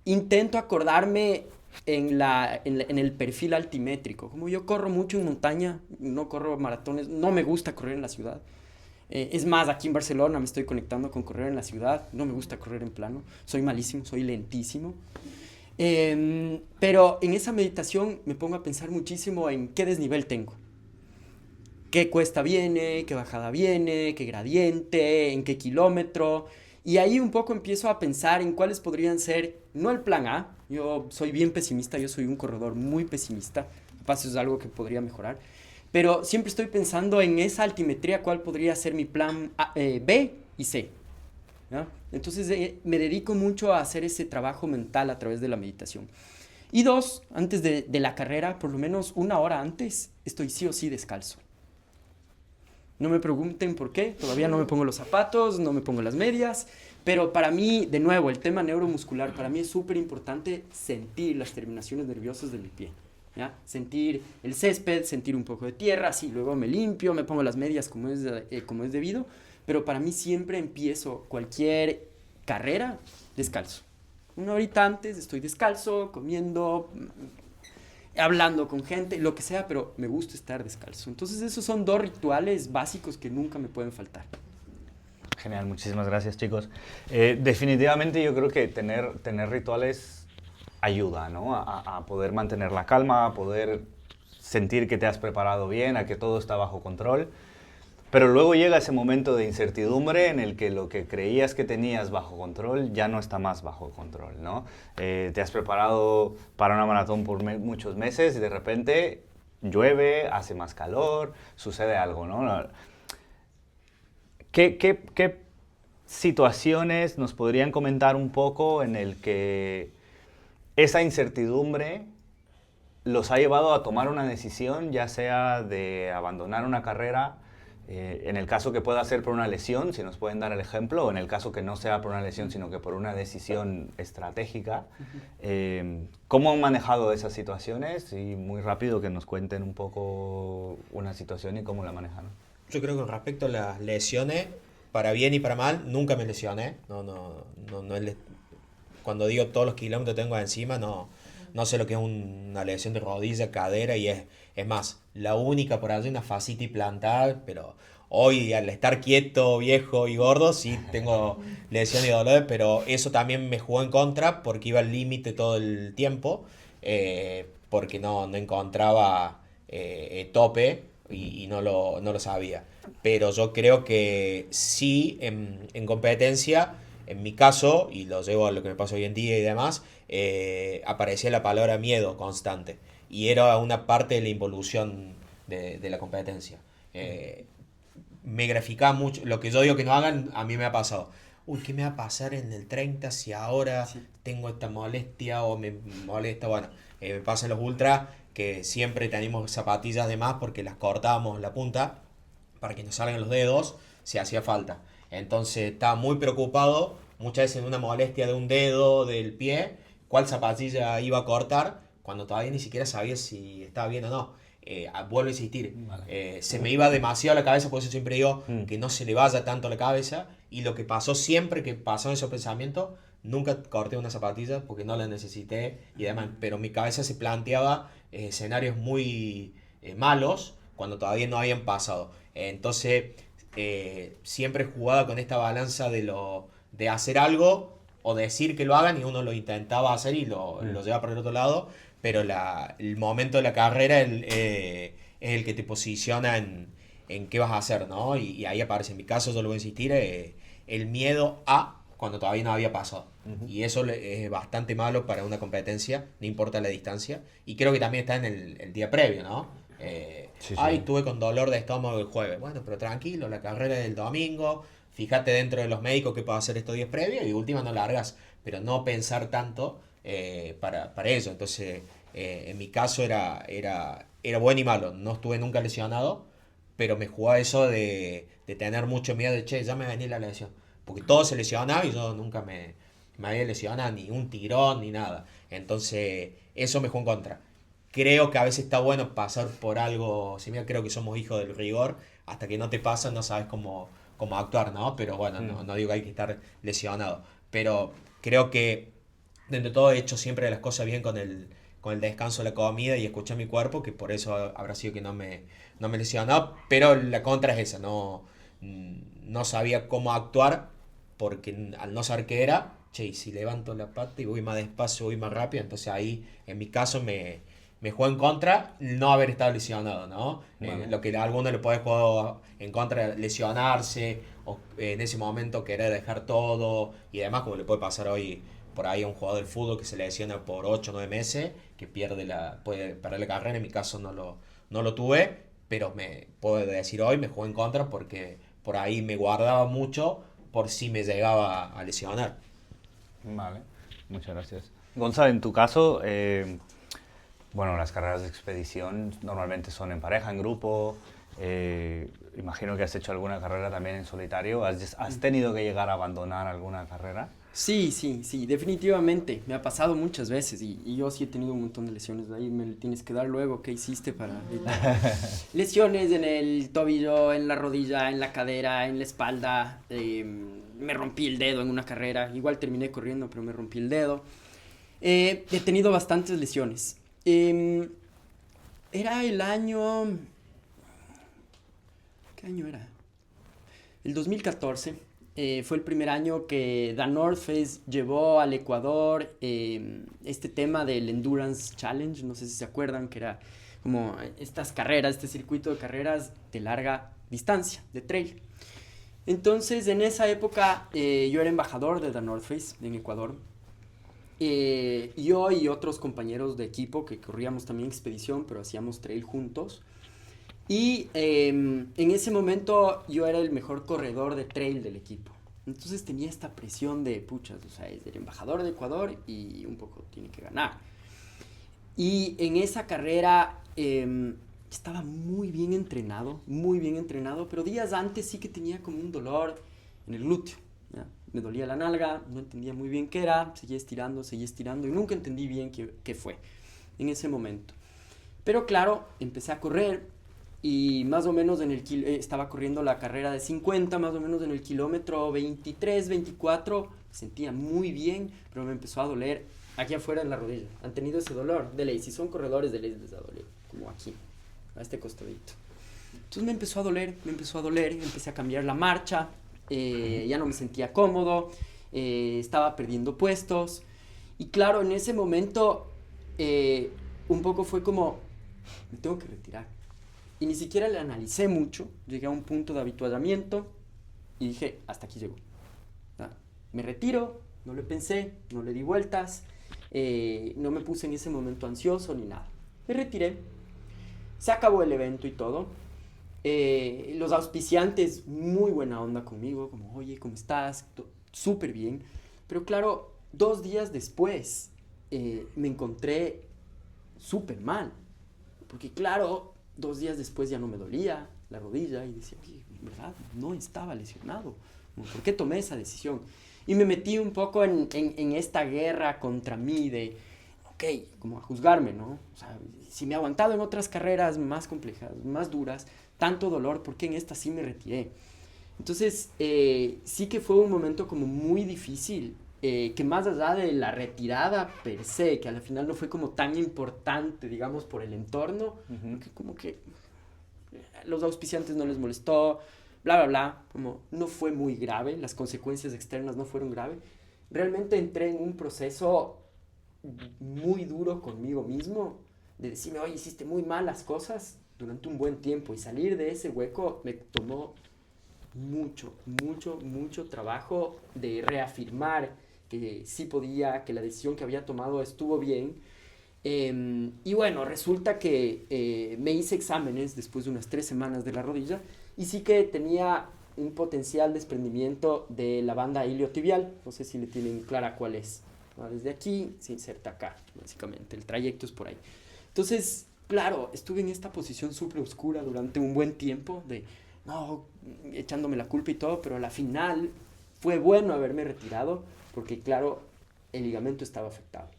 intento acordarme en el perfil altimétrico. Como yo corro mucho en montaña, no corro maratones, no me gusta correr en la ciudad. Es más, aquí en Barcelona me estoy conectando con correr en la ciudad. No me gusta correr en plano, soy malísimo, soy lentísimo. Pero en esa meditación me pongo a pensar muchísimo en qué desnivel tengo, qué cuesta viene, qué bajada viene, qué gradiente, en qué kilómetro. Y ahí un poco empiezo a pensar en cuáles podrían ser, no el plan A. Yo soy bien pesimista, yo soy un corredor muy pesimista. Capaz eso es algo que podría mejorar. Pero siempre estoy pensando en esa altimetría, cuál podría ser mi plan A, B y C, ¿no? Entonces me dedico mucho a hacer ese trabajo mental a través de la meditación. Y dos, antes de la carrera, por lo menos una hora antes, estoy sí o sí descalzo. No me pregunten por qué, todavía no me pongo los zapatos, no me pongo las medias, pero para mí, de nuevo, el tema neuromuscular, para mí es súper importante sentir las terminaciones nerviosas de mi pie, ¿ya? Sentir el césped, sentir un poco de tierra, sí, luego me limpio, me pongo las medias como es debido, pero para mí siempre empiezo cualquier carrera descalzo. Una horita antes estoy descalzo, comiendo, hablando con gente, lo que sea, pero me gusta estar descalzo. Entonces esos son dos rituales básicos que nunca me pueden faltar. Genial, muchísimas gracias, chicos. Definitivamente yo creo que tener rituales ayuda, ¿no? A poder mantener la calma, a poder sentir que te has preparado bien, a que todo está bajo control. Pero luego llega ese momento de incertidumbre en el que lo que creías que tenías bajo control ya no está más bajo control, ¿no? Te has preparado para una maratón por muchos meses y de repente llueve, hace más calor, sucede algo, ¿no? ¿Qué situaciones nos podrían comentar un poco en el que esa incertidumbre los ha llevado a tomar una decisión, ya sea de abandonar una carrera, en el caso que pueda ser por una lesión, si nos pueden dar el ejemplo, o en el caso que no sea por una lesión, sino que por una decisión estratégica? ¿Cómo han manejado esas situaciones? Y muy rápido que nos cuenten un poco una situación y cómo la manejaron. Yo creo que con respecto a las lesiones, para bien y para mal, nunca me lesioné. Cuando digo todos los kilómetros que tengo encima, no sé lo que es una lesión de rodilla, cadera, y es más, la única por allí, una fascitis plantar, pero hoy al estar quieto, viejo y gordo, sí tengo lesión y dolor, pero eso también me jugó en contra porque iba al límite todo el tiempo, porque no encontraba tope y no lo sabía. Pero yo creo que sí, en competencia, en mi caso, y lo llevo a lo que me pasa hoy en día y demás, aparecía la palabra miedo constante. Y era una parte de la involución de la competencia. Me graficaba mucho. Lo que yo digo que no hagan, a mí me ha pasado. Uy, ¿qué me va a pasar en el 30 si ahora tengo esta molestia o me molesta? Bueno, me pasa en los ultras que siempre tenemos zapatillas de más porque las cortábamos la punta para que nos salgan los dedos si hacía falta. Entonces estaba muy preocupado, muchas veces en una molestia de un dedo, del pie, cuál zapatilla iba a cortar, cuando todavía ni siquiera sabía si estaba bien o no. Vuelvo a insistir, se me iba demasiado la cabeza, por eso siempre digo que no se le vaya tanto la cabeza, y lo que pasó siempre que pasaron esos pensamientos, nunca corté una zapatilla porque no la necesité y demás, pero mi cabeza se planteaba escenarios muy malos cuando todavía no habían pasado. Entonces, siempre jugaba con esta balanza de hacer algo o decir que lo hagan, y uno lo intentaba hacer y lo lleva para el otro lado, pero el momento de la carrera es el que te posiciona en qué vas a hacer, ¿no? Y ahí aparece, en mi caso, yo lo voy a insistir, el miedo a cuando todavía no había pasado. Y eso es bastante malo para una competencia, no importa la distancia, y creo que también está en el día previo, ¿no? Ay, tuve con dolor de estómago el jueves. Bueno, pero tranquilo, la carrera es del domingo. Fíjate dentro de los médicos qué puedo hacer estos días previos y última no largas. Pero no pensar tanto para eso. Entonces, en mi caso era bueno y malo. No estuve nunca lesionado, pero me jugaba eso de tener mucho miedo de, che, ya me venía la lesión. Porque todos se lesionaban y yo nunca me había lesionado, ni un tirón, ni nada. Entonces, eso me jugó en contra. Creo que a veces está bueno pasar por algo similar. Creo que somos hijos del rigor. Hasta que no te pasa, no sabes cómo actuar, ¿no? Pero bueno, no digo que hay que estar lesionado. Pero creo que, dentro de todo, he hecho siempre las cosas bien con el descanso, la comida y escuchar mi cuerpo, que por eso habrá sido que no me lesionado. Pero la contra es esa, no sabía cómo actuar, porque al no saber qué era, che, y si levanto la pata y voy más despacio, voy más rápido, entonces ahí, en mi caso, me jugó en contra no haber estado lesionado, ¿no? Bueno. Lo que a alguno le puede jugar en contra, lesionarse, o en ese momento querer dejar todo, y además, como le puede pasar hoy por ahí a un jugador del fútbol que se lesiona por 8 o 9 meses, que puede perder la carrera. En mi caso no lo tuve, pero me puedo decir hoy, me jugó en contra porque por ahí me guardaba mucho por si me llegaba a lesionar. Vale, muchas gracias. Gonzalo, en tu caso, bueno, las carreras de expedición normalmente son en pareja, en grupo. Imagino que has hecho alguna carrera también en solitario. ¿Has tenido que llegar a abandonar alguna carrera? Sí, definitivamente. Me ha pasado muchas veces y yo sí he tenido un montón de lesiones. Ahí me tienes que dar luego qué hiciste para lesiones en el tobillo, en la rodilla, en la cadera, en la espalda. Me rompí el dedo en una carrera. Igual terminé corriendo, pero me rompí el dedo. He tenido bastantes lesiones. Era el año... ¿Qué año era? El 2014. Fue el primer año que The North Face llevó al Ecuador este tema del Endurance Challenge. No sé si se acuerdan, que era como estas carreras, este circuito de carreras de larga distancia, de trail. Entonces, en esa época, yo era embajador de The North Face en Ecuador. Yo y otros compañeros de equipo que corríamos también expedición, pero hacíamos trail juntos. Y en ese momento yo era el mejor corredor de trail del equipo. Entonces tenía esta presión de, puchas, o sea, es el embajador de Ecuador y un poco tiene que ganar. Y en esa carrera estaba muy bien entrenado, pero días antes sí que tenía como un dolor en el glúteo, ¿ya? Me dolía la nalga, no entendía muy bien qué era, seguía estirando y nunca entendí bien qué fue en ese momento. Pero claro, empecé a correr y más o menos estaba corriendo la carrera de 50, más o menos en el kilómetro 23, 24, me sentía muy bien, pero me empezó a doler aquí afuera en la rodilla. Han tenido ese dolor, de ley, si son corredores de ley les da doler, como aquí, a este costadito. Entonces me empezó a doler, empecé a cambiar la marcha, ya no me sentía cómodo, estaba perdiendo puestos. Y claro, en ese momento un poco fue como, me tengo que retirar. Y ni siquiera le analicé mucho, llegué a un punto de habituallamiento y dije, hasta aquí llego. Me retiro, no lo pensé, no le di vueltas, no me puse en ese momento ansioso ni nada. Me retiré, se acabó el evento y todo. Los auspiciantes, muy buena onda conmigo, como, oye, ¿cómo estás? Súper bien. Pero claro, 2 días después me encontré súper mal. Porque claro, 2 días después ya no me dolía la rodilla y decía, oye, en verdad, no estaba lesionado. ¿Por qué tomé esa decisión? Y me metí un poco en esta guerra contra mí de, ok, como a juzgarme, ¿no? O sea, si me he aguantado en otras carreras más complejas, más duras, tanto dolor, ¿por qué en esta sí me retiré? Entonces, sí que fue un momento como muy difícil, que más allá de la retirada per se, que al final no fue como tan importante, digamos, por el entorno, porque como que los auspiciantes no les molestó, bla, bla, bla, como no fue muy grave, las consecuencias externas no fueron graves. Realmente entré en un proceso muy duro conmigo mismo, de decirme, oye, hiciste muy mal las cosas durante un buen tiempo, y salir de ese hueco me tomó mucho trabajo de reafirmar que sí podía, que la decisión que había tomado estuvo bien. Y bueno, resulta que me hice exámenes después de unas 3 semanas de la rodilla y sí que tenía un potencial desprendimiento de la banda iliotibial. No sé si le tienen clara cuál es. Desde aquí se inserta acá, básicamente. El trayecto es por ahí. Entonces, claro, estuve en esta posición súper oscura durante un buen tiempo de, no, echándome la culpa y todo, pero a la final fue bueno haberme retirado porque, claro, el ligamento estaba afectado.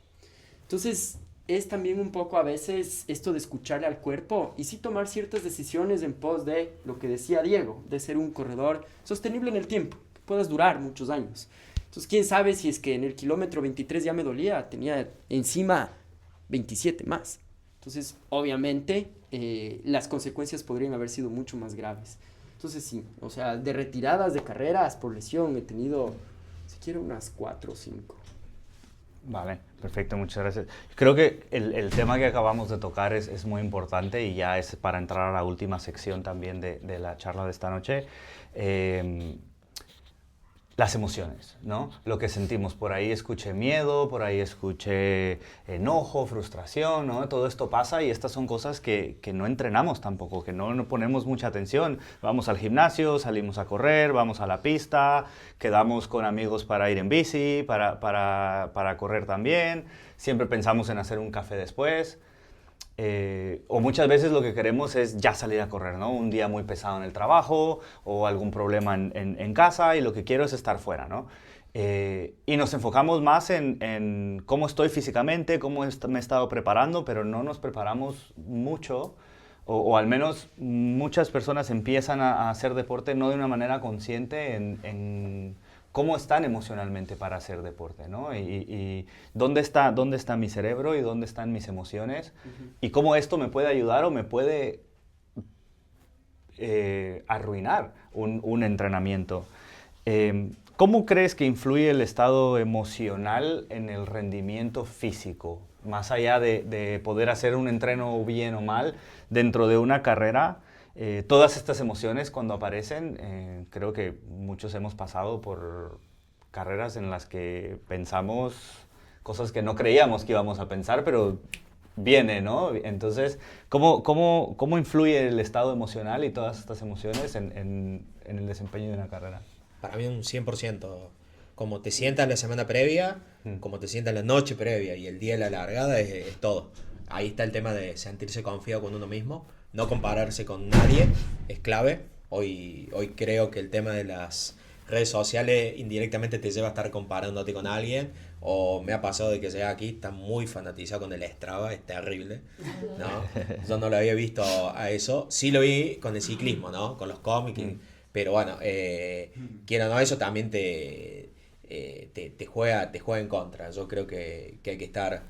Entonces, es también un poco a veces esto de escucharle al cuerpo y sí tomar ciertas decisiones en pos de lo que decía Diego, de ser un corredor sostenible en el tiempo, que puedas durar muchos años. Entonces, quién sabe si es que en el kilómetro 23 ya me dolía, tenía encima 27 más. Entonces, obviamente, las consecuencias podrían haber sido mucho más graves. Entonces, sí, o sea, de retiradas de carreras por lesión he tenido, si quiero, unas 4 o 5. Vale, perfecto, muchas gracias. Creo que el tema que acabamos de tocar es muy importante y ya es para entrar a la última sección también de la charla de esta noche. Las emociones, ¿no? Lo que sentimos. Por ahí escuché miedo, por ahí escuché enojo, frustración, ¿no? Todo esto pasa y estas son cosas que no entrenamos tampoco, que no ponemos mucha atención. Vamos al gimnasio, salimos a correr, vamos a la pista, quedamos con amigos para ir en bici, para correr también. Siempre pensamos en hacer un café después. O muchas veces lo que queremos es ya salir a correr, ¿no? Un día muy pesado en el trabajo o algún problema en casa y lo que quiero es estar fuera, ¿no? Y nos enfocamos más en cómo estoy físicamente, cómo me he estado preparando, pero no nos preparamos mucho, o al menos muchas personas empiezan a hacer deporte no de una manera consciente en cómo están emocionalmente para hacer deporte, ¿no? Y dónde está mi cerebro y dónde están mis emociones, y cómo esto me puede ayudar o me puede arruinar un entrenamiento. ¿Cómo crees que influye el estado emocional en el rendimiento físico? Más allá de poder hacer un entreno bien o mal, dentro de una carrera, todas estas emociones cuando aparecen, creo que muchos hemos pasado por carreras en las que pensamos cosas que no creíamos que íbamos a pensar, pero viene, ¿no? Entonces, ¿cómo influye el estado emocional y todas estas emociones en el desempeño de una carrera? Para mí un 100%. Como te sientas la semana previa, como te sientas la noche previa y el día de la largada es todo. Ahí está el tema de sentirse confiado con uno mismo, no compararse con nadie, es clave. Hoy creo que el tema de las redes sociales indirectamente te lleva a estar comparándote con alguien, o me ha pasado de que llega aquí, está muy fanatizado con el Strava, es terrible, ¿no? Yo no lo había visto a eso, sí lo vi con el ciclismo, ¿no? Con los cómics, pero bueno, quiera o no, eso también te juega en contra. Yo creo que hay que estar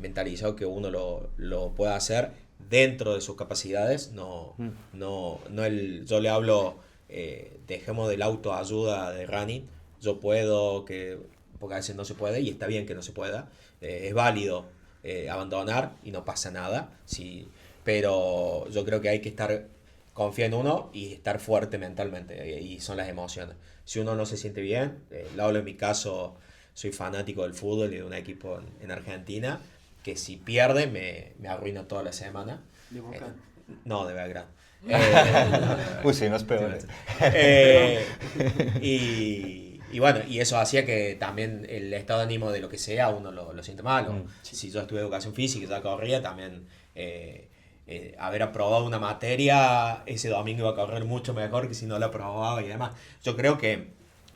mentalizado que uno lo pueda hacer dentro de sus capacidades, yo le hablo, dejemos del autoayuda de running, yo puedo, porque a veces no se puede y está bien que no se pueda, es válido abandonar y no pasa nada, sí, pero yo creo que hay que estar confía en uno y estar fuerte mentalmente, y son las emociones. Si uno no se siente bien, lo hablo en mi caso, soy fanático del fútbol y de un equipo en Argentina, que si pierde me arruina toda la semana. ¿De Boca? No, de Belgrano. Uy, sí, no es peor. Y bueno, y eso hacía que también el estado de ánimo de lo que sea uno lo siente mal. Si yo estudié educación física y ya corría, también haber aprobado una materia ese domingo iba a correr mucho mejor que si no la aprobaba y demás. Yo creo que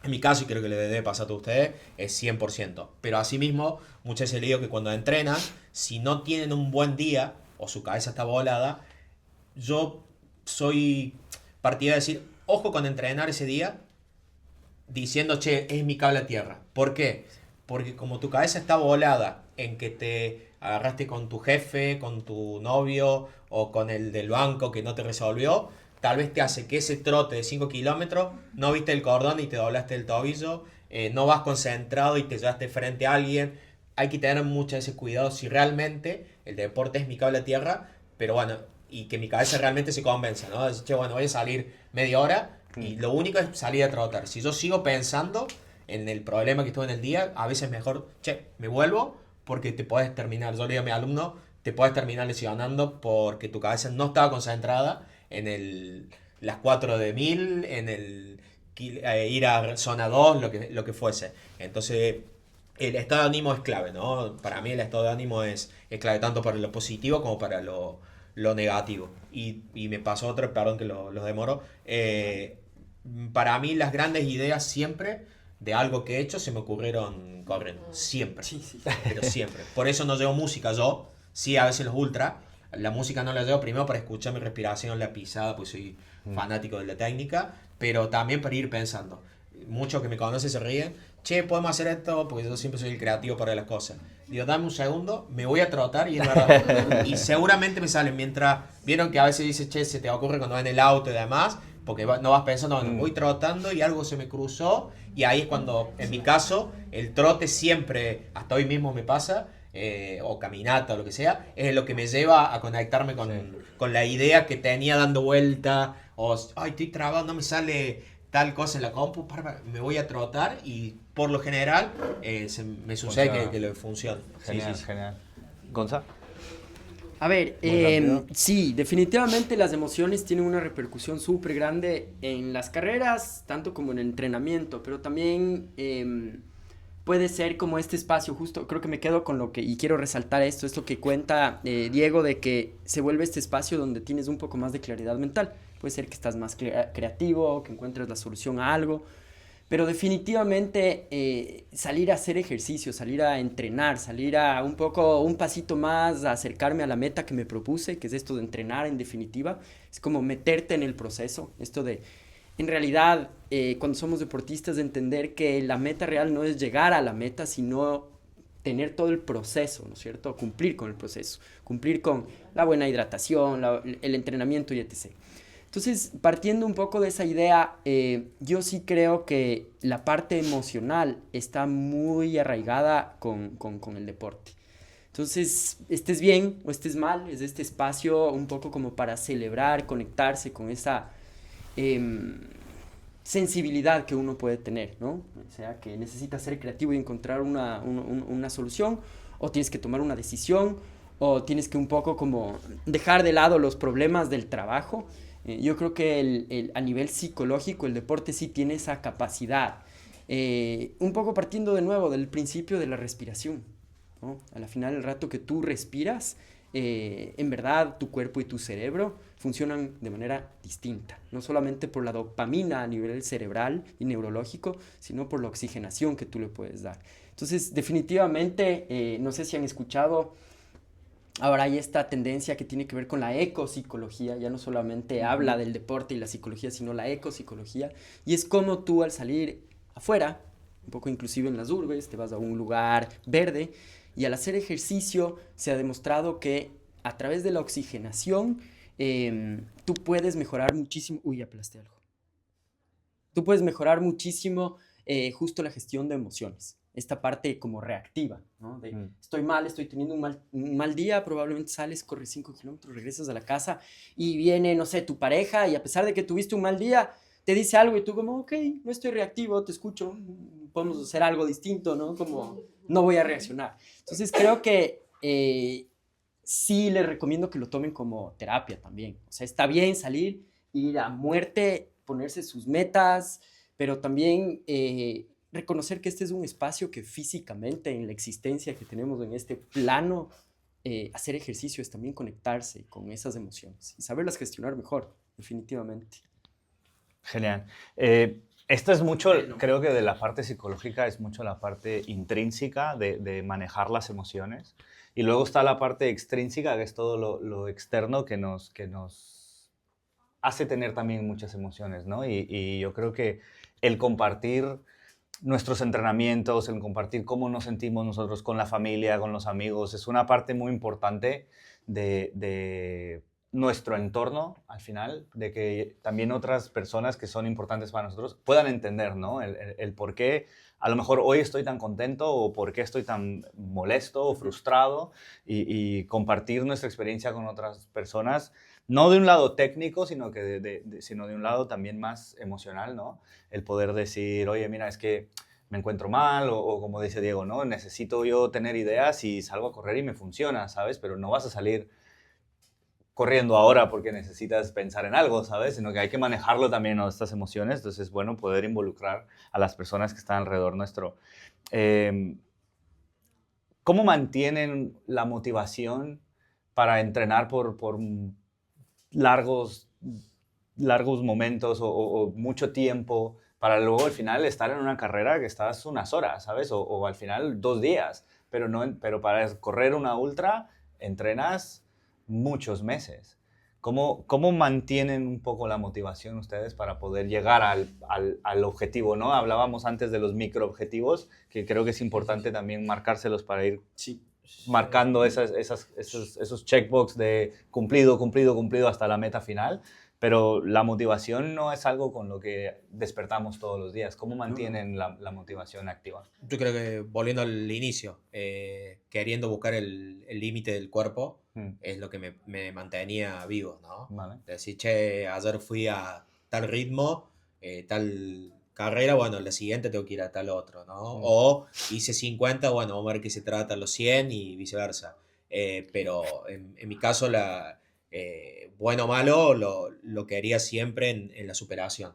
en mi caso, y creo que le debe pasar a todos ustedes, es 100%. Pero asimismo, muchas veces le digo que cuando entrenan, si no tienen un buen día o su cabeza está volada, yo soy partidario de decir, ojo con entrenar ese día, diciendo, che, es mi cable a tierra. ¿Por qué? Porque como tu cabeza está volada en que te agarraste con tu jefe, con tu novio o con el del banco que no te resolvió, tal vez te hace que ese trote de 5 kilómetros no viste el cordón y te doblaste el tobillo, no vas concentrado y te llevaste frente a alguien. Hay que tener mucho ese cuidado si realmente el deporte es mi cable a tierra, pero bueno, y que mi cabeza realmente se convenza, ¿no? Decir, che, bueno, voy a salir media hora y lo único es salir a trotar. Si yo sigo pensando en el problema que estuve en el día, a veces mejor, che, me vuelvo porque te puedes terminar, yo le digo a mi alumno, te puedes terminar lesionando porque tu cabeza no estaba concentrada en las 4 de 1000, en ir a zona 2, lo que fuese. Entonces, el estado de ánimo es clave, ¿no? Para mí el estado de ánimo es clave tanto para lo positivo como para lo negativo. Y me pasó otro, perdón que los demoro. Para mí las grandes ideas siempre de algo que he hecho se me ocurrieron corriendo. Siempre. Sí, sí. Pero siempre. Por eso no llevo música yo. Sí, a veces los ultra. La música no la llevo primero para escuchar mi respiración, la pisada, pues soy fanático de la técnica. Pero también para ir pensando. Muchos que me conocen se ríen. Che, podemos hacer esto, porque yo siempre soy el creativo para las cosas. Digo, dame un segundo, me voy a trotar y es verdad. Y seguramente me salen mientras. Vieron que a veces dice, che, se te ocurre cuando va en el auto y demás, porque no vas pensando, no, voy trotando y algo se me cruzó. Y ahí es cuando, en mi caso, el trote siempre, hasta hoy mismo me pasa, o caminata o lo que sea, es lo que me lleva a conectarme con la idea que tenía dando vuelta. O, ay, estoy trabado, no me sale tal cosa en la compu, me voy a trotar y por lo general me sucede que le funciona. Genial, Sí. genial. ¿Gonza? A ver, sí, definitivamente las emociones tienen una repercusión súper grande en las carreras, tanto como en el entrenamiento, pero también puede ser como este espacio, justo creo que me quedo con lo que, y quiero resaltar esto que cuenta Diego, de que se vuelve este espacio donde tienes un poco más de claridad mental. Puede ser que estás más creativo, que encuentres la solución a algo, pero definitivamente salir a hacer ejercicio, salir a entrenar, salir a un pasito más, a acercarme a la meta que me propuse, que es esto de entrenar en definitiva, es como meterte en el proceso, esto de, en realidad, cuando somos deportistas, de entender que la meta real no es llegar a la meta, sino tener todo el proceso, ¿no es cierto? Cumplir con el proceso, cumplir con la buena hidratación, el entrenamiento y etc. Entonces, partiendo un poco de esa idea, yo sí creo que la parte emocional está muy arraigada con el deporte. Entonces, estés bien o estés mal, es este espacio un poco como para celebrar, conectarse con esa em, sensibilidad que uno puede tener, ¿no? O sea, que necesitas ser creativo y encontrar una solución, o tienes que tomar una decisión, o tienes que un poco como dejar de lado los problemas del trabajo. Yo creo que a nivel psicológico el deporte sí tiene esa capacidad. Un poco partiendo de nuevo del principio de la respiración, ¿no? A la final, el rato que tú respiras, en verdad tu cuerpo y tu cerebro funcionan de manera distinta, no solamente por la dopamina a nivel cerebral y neurológico, sino por la oxigenación que tú le puedes dar. Entonces, definitivamente, no sé si han escuchado, ahora hay esta tendencia que tiene que ver con la ecopsicología, ya no solamente habla del deporte y la psicología, sino la ecopsicología, y es como tú al salir afuera, un poco inclusive en las urbes, te vas a un lugar verde, y al hacer ejercicio se ha demostrado que a través de la oxigenación tú puedes mejorar muchísimo, uy, aplasté algo, tú puedes mejorar muchísimo justo la gestión de emociones, esta parte como reactiva, ¿no? De estoy mal, estoy teniendo un mal día, probablemente sales, corres 5 kilómetros, regresas a la casa y viene, no sé, tu pareja y a pesar de que tuviste un mal día, te dice algo y tú como, ok, no estoy reactivo, te escucho, podemos hacer algo distinto, ¿no? Como no voy a reaccionar. Entonces creo que sí les recomiendo que lo tomen como terapia también. O sea, está bien salir, ir a muerte, ponerse sus metas, pero también reconocer que este es un espacio que físicamente en la existencia que tenemos en este plano, hacer ejercicio es también conectarse con esas emociones y saberlas gestionar mejor, definitivamente. Genial. Esto es mucho, Bueno. creo que de la parte psicológica es mucho la parte intrínseca de manejar las emociones. Y luego está la parte extrínseca, que es todo lo externo que nos hace tener también muchas emociones, ¿no? Y yo creo que el compartir nuestros entrenamientos, el compartir cómo nos sentimos nosotros con la familia, con los amigos, es una parte muy importante de nuestro entorno al final, de que también otras personas que son importantes para nosotros puedan entender, ¿no? El por qué a lo mejor hoy estoy tan contento o por qué estoy tan molesto o frustrado y compartir nuestra experiencia con otras personas, no de un lado técnico, sino, sino de un lado también más emocional, ¿no? El poder decir, oye, mira, es que me encuentro mal o como dice Diego, ¿no? Necesito yo tener ideas y salgo a correr y me funciona, ¿sabes? Pero no vas a salir corriendo ahora porque necesitas pensar en algo, ¿sabes? Sino que hay que manejarlo también, ¿no? Estas emociones. Entonces es bueno poder involucrar a las personas que están alrededor nuestro. ¿Cómo mantienen la motivación para entrenar por largos momentos o mucho tiempo para luego al final estar en una carrera que estás unas horas, ¿sabes? O al final 2 días, pero para correr una ultra entrenas muchos meses. ¿Cómo mantienen un poco la motivación ustedes para poder llegar al objetivo, ¿no? Hablábamos antes de los microobjetivos, que creo que es importante también marcárselos para ir marcando esos checkbox de cumplido, cumplido, cumplido hasta la meta final. Pero la motivación no es algo con lo que despertamos todos los días. ¿Cómo mantienen la motivación activa? Yo creo que volviendo al inicio, queriendo buscar el límite del cuerpo es lo que me mantenía vivo, ¿no? Vale. Decir, che, ayer fui a tal ritmo, tal carrera, bueno, la siguiente tengo que ir a tal otro, ¿no? O hice 50, bueno, vamos a ver qué se trata los 100 y viceversa. Pero en mi caso, bueno o malo, lo quería siempre en la superación.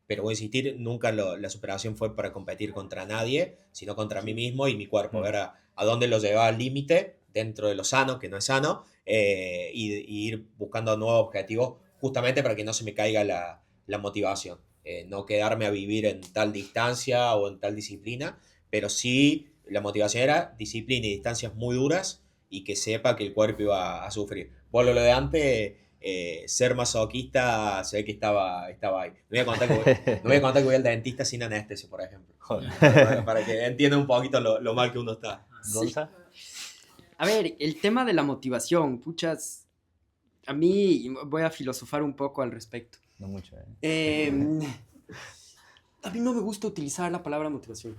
Pero voy a insistir, nunca la superación fue para competir contra nadie, sino contra mí mismo y mi cuerpo, ver a dónde lo llevaba al límite, dentro de lo sano, que no es sano, y ir buscando nuevos objetivos, justamente para que no se me caiga la motivación. No quedarme a vivir en tal distancia o en tal disciplina, pero sí la motivación era disciplina y distancias muy duras y que sepa que el cuerpo iba a sufrir. Por lo de antes, ser masoquista, se ve que estaba ahí. No voy a contar que voy al dentista sin anestesia, por ejemplo. Para que entienda un poquito lo mal que uno está. ¿Gonza? A ver, el tema de la motivación, puchas, a mí voy a filosofar un poco al respecto. No mucho, ¿eh? Eh, a mí no me gusta utilizar la palabra motivación,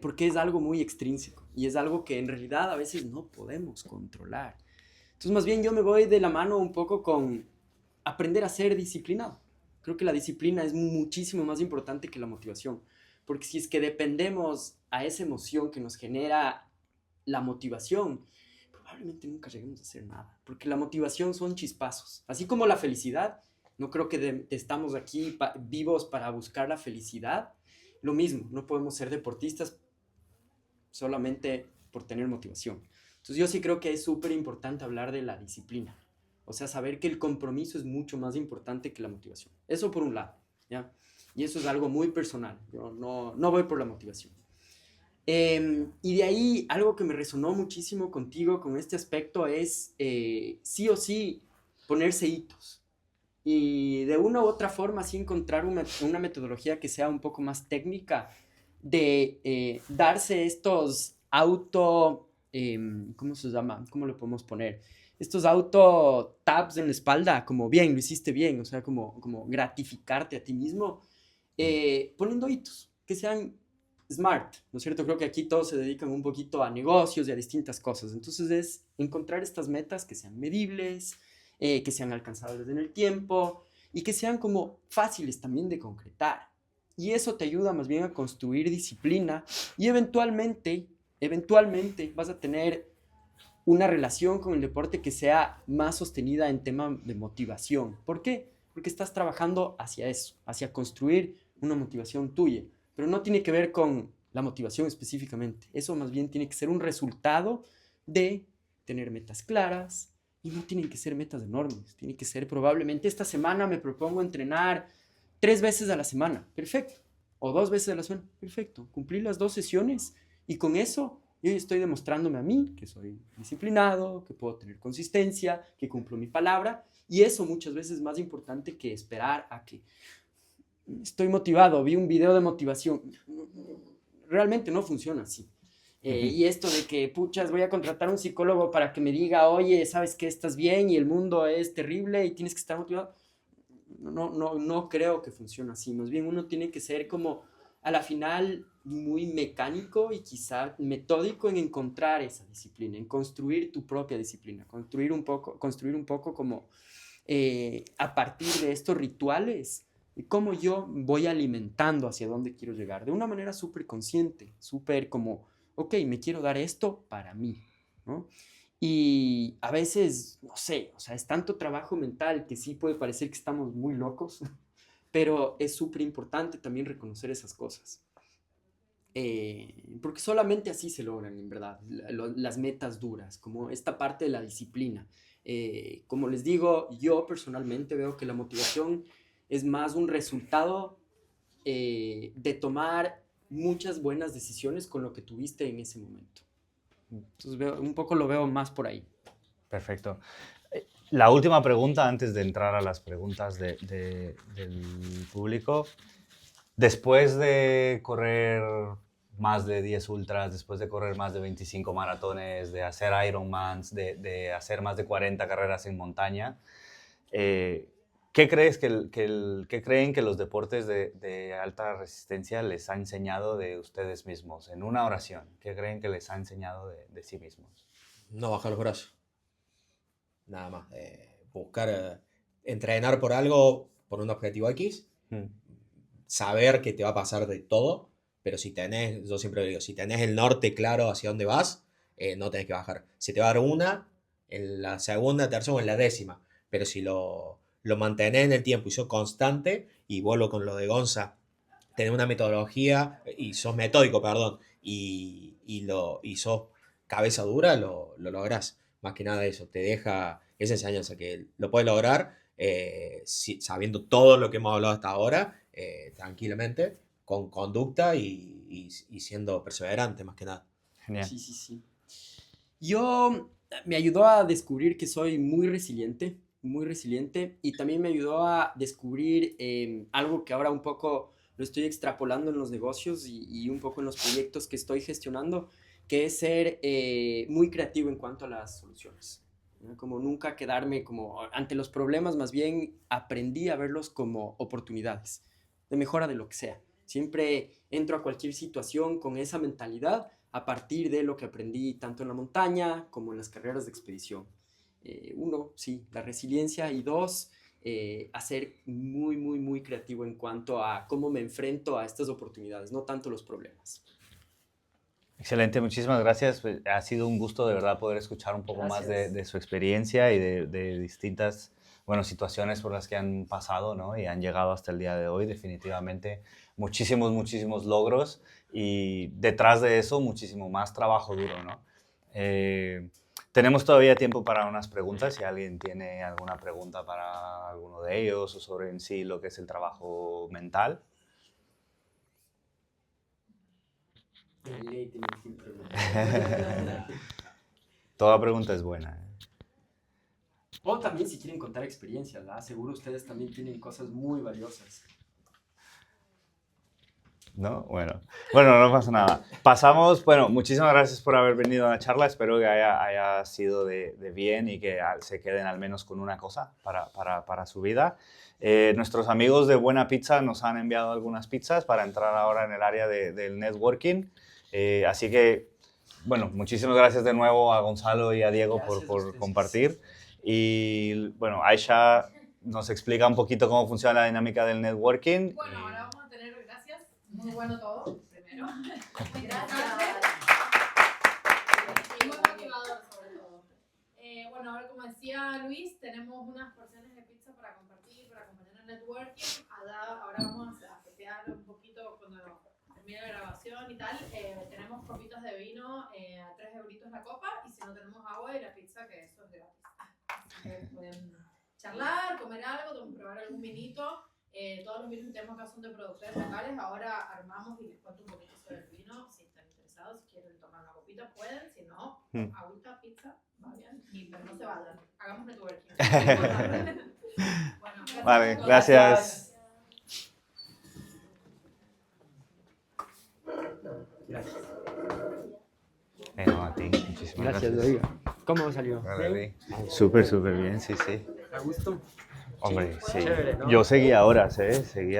porque es algo muy extrínseco y es algo que en realidad a veces no podemos controlar. Entonces, más bien yo me voy de la mano un poco con aprender a ser disciplinado. Creo que la disciplina es muchísimo más importante que la motivación, porque si es que dependemos a esa emoción que nos genera la motivación, probablemente nunca lleguemos a hacer nada, porque la motivación son chispazos, así como la felicidad. No creo que estamos aquí vivos para buscar la felicidad. Lo mismo, no podemos ser deportistas solamente por tener motivación. Entonces yo sí creo que es súper importante hablar de la disciplina. O sea, saber que el compromiso es mucho más importante que la motivación. Eso por un lado, ¿ya? Y eso es algo muy personal. Yo no voy por la motivación. Y de ahí, algo que me resonó muchísimo contigo con este aspecto es sí o sí ponerse hitos. Y de una u otra forma, sí encontrar una metodología que sea un poco más técnica de darse estos ¿cómo se llama? ¿Cómo lo podemos poner? Estos auto taps en la espalda, como bien, lo hiciste bien, o sea, como gratificarte a ti mismo, poniendo hitos que sean smart, ¿no es cierto? Creo que aquí todos se dedican un poquito a negocios y a distintas cosas. Entonces es encontrar estas metas que sean medibles, que sean alcanzables en el tiempo y que sean como fáciles también de concretar. Y eso te ayuda más bien a construir disciplina y eventualmente vas a tener una relación con el deporte que sea más sostenida en tema de motivación. ¿Por qué? Porque estás trabajando hacia eso, hacia construir una motivación tuya, pero no tiene que ver con la motivación específicamente. Eso más bien tiene que ser un resultado de tener metas claras y no tienen que ser metas enormes. Tiene que ser probablemente esta semana me propongo entrenar 3 veces a la semana. Perfecto. O 2 veces a la semana. Perfecto. Cumplí las 2 sesiones y con eso yo estoy demostrándome a mí que soy disciplinado, que puedo tener consistencia, que cumplo mi palabra, y eso muchas veces es más importante que esperar a que estoy motivado, vi un video de motivación. Realmente no funciona así. Y esto de que, puchas, voy a contratar a un psicólogo para que me diga, oye, sabes que estás bien y el mundo es terrible y tienes que estar motivado. No creo que funcione así. Más bien uno tiene que ser como a la final muy mecánico y quizá metódico en encontrar esa disciplina, en construir tu propia disciplina, construir un poco como a partir de estos rituales, cómo yo voy alimentando hacia dónde quiero llegar, de una manera súper consciente, súper como, ok, me quiero dar esto para mí, ¿no? Y a veces, no sé, o sea, es tanto trabajo mental que sí puede parecer que estamos muy locos, pero es súper importante también reconocer esas cosas. Porque solamente así se logran, en verdad, las metas duras, como esta parte de la disciplina. Como les digo, yo personalmente veo que la motivación es más un resultado de tomar muchas buenas decisiones con lo que tuviste en ese momento. Entonces un poco lo veo más por ahí. Perfecto. La última pregunta antes de entrar a las preguntas del público. Después de correr más de 10 ultras, después de correr más de 25 maratones, de hacer Ironmans, de hacer más de 40 carreras en montaña, ¿qué creen que los deportes de alta resistencia les ha enseñado de ustedes mismos? En una oración, ¿qué creen que les ha enseñado de sí mismos? No bajar los brazos. Nada más. Buscar, entrenar por algo, por un objetivo X. Saber que te va a pasar de todo, pero yo siempre digo, si tenés el norte claro hacia dónde vas, no tenés que bajar. Se te va a dar una, en la segunda, tercera o en la décima, pero si lo mantenés en el tiempo y sos constante, y vuelvo con lo de Gonza, tenés una metodología, y sos metódico, perdón, y sos cabeza dura, lo lográs. Más que nada eso, te deja esa enseñanza que lo puedes lograr sabiendo todo lo que hemos hablado hasta ahora, tranquilamente, con conducta y siendo perseverante, más que nada. Genial. Sí. Me ayudó a descubrir que soy muy resiliente, y también me ayudó a descubrir algo que ahora un poco lo estoy extrapolando en los negocios y un poco en los proyectos que estoy gestionando, que es ser muy creativo en cuanto a las soluciones. ¿no? Como nunca quedarme como ante los problemas, más bien aprendí a verlos como oportunidades de mejora de lo que sea. Siempre entro a cualquier situación con esa mentalidad a partir de lo que aprendí tanto en la montaña como en las carreras de expedición. Uno, sí, la resiliencia y dos, a ser muy, muy, muy creativo en cuanto a cómo me enfrento a estas oportunidades, no tanto los problemas. Excelente, muchísimas gracias. Pues, ha sido un gusto de verdad poder escuchar un poco más de su experiencia y de distintas, bueno, situaciones por las que han pasado, ¿no? Y han llegado hasta el día de hoy. Definitivamente muchísimos, muchísimos logros y detrás de eso muchísimo más trabajo duro, ¿no? Tenemos todavía tiempo para unas preguntas. Si alguien tiene alguna pregunta para alguno de ellos o sobre en sí lo que es el trabajo mental. Toda pregunta es buena. O también si quieren contar experiencias, ¿verdad? Seguro ustedes también tienen cosas muy valiosas. ¿No? Bueno, no pasa nada. Pasamos, bueno, muchísimas gracias por haber venido a la charla. Espero que haya sido de bien y que se queden al menos con una cosa para su vida. Nuestros amigos de Buena Pizza nos han enviado algunas pizzas para entrar ahora en el área del networking. Así que, bueno, muchísimas gracias de nuevo a Gonzalo y a Diego por compartir. Y, bueno, Aisha nos explica un poquito cómo funciona la dinámica del networking. Bueno, ahora vamos a tener, gracias, muy bueno todo, primero. Gracias. Y muy motivador sobre todo. Bueno, ahora como decía Luis, tenemos unas porciones de pizza para compartir, para acompañar el networking. Ahora vamos a festear un poquito cuando termine la grabación y tal. Tenemos copitas de vino a 3 euritos la copa y si no tenemos agua y la pizza, que eso es gratis. Así que pueden charlar, comer algo, probar algún vinito. Todos los vinos que tenemos acá son de productores locales. Ahora armamos y les cuento un poquito sobre el vino. Si están interesados, si quieren tomar una copita, pueden. Si no, agüita, pizza, vayan. Pero no se vayan. Hagamos networking. Bueno, gracias. Vale, gracias. Gracias. A ti, muchísimas gracias. Oiga. ¿Cómo salió? Súper, súper bien, sí, sí. ¿A gusto? Hombre, sí. Chévere, ¿no? Yo seguía horas, seguía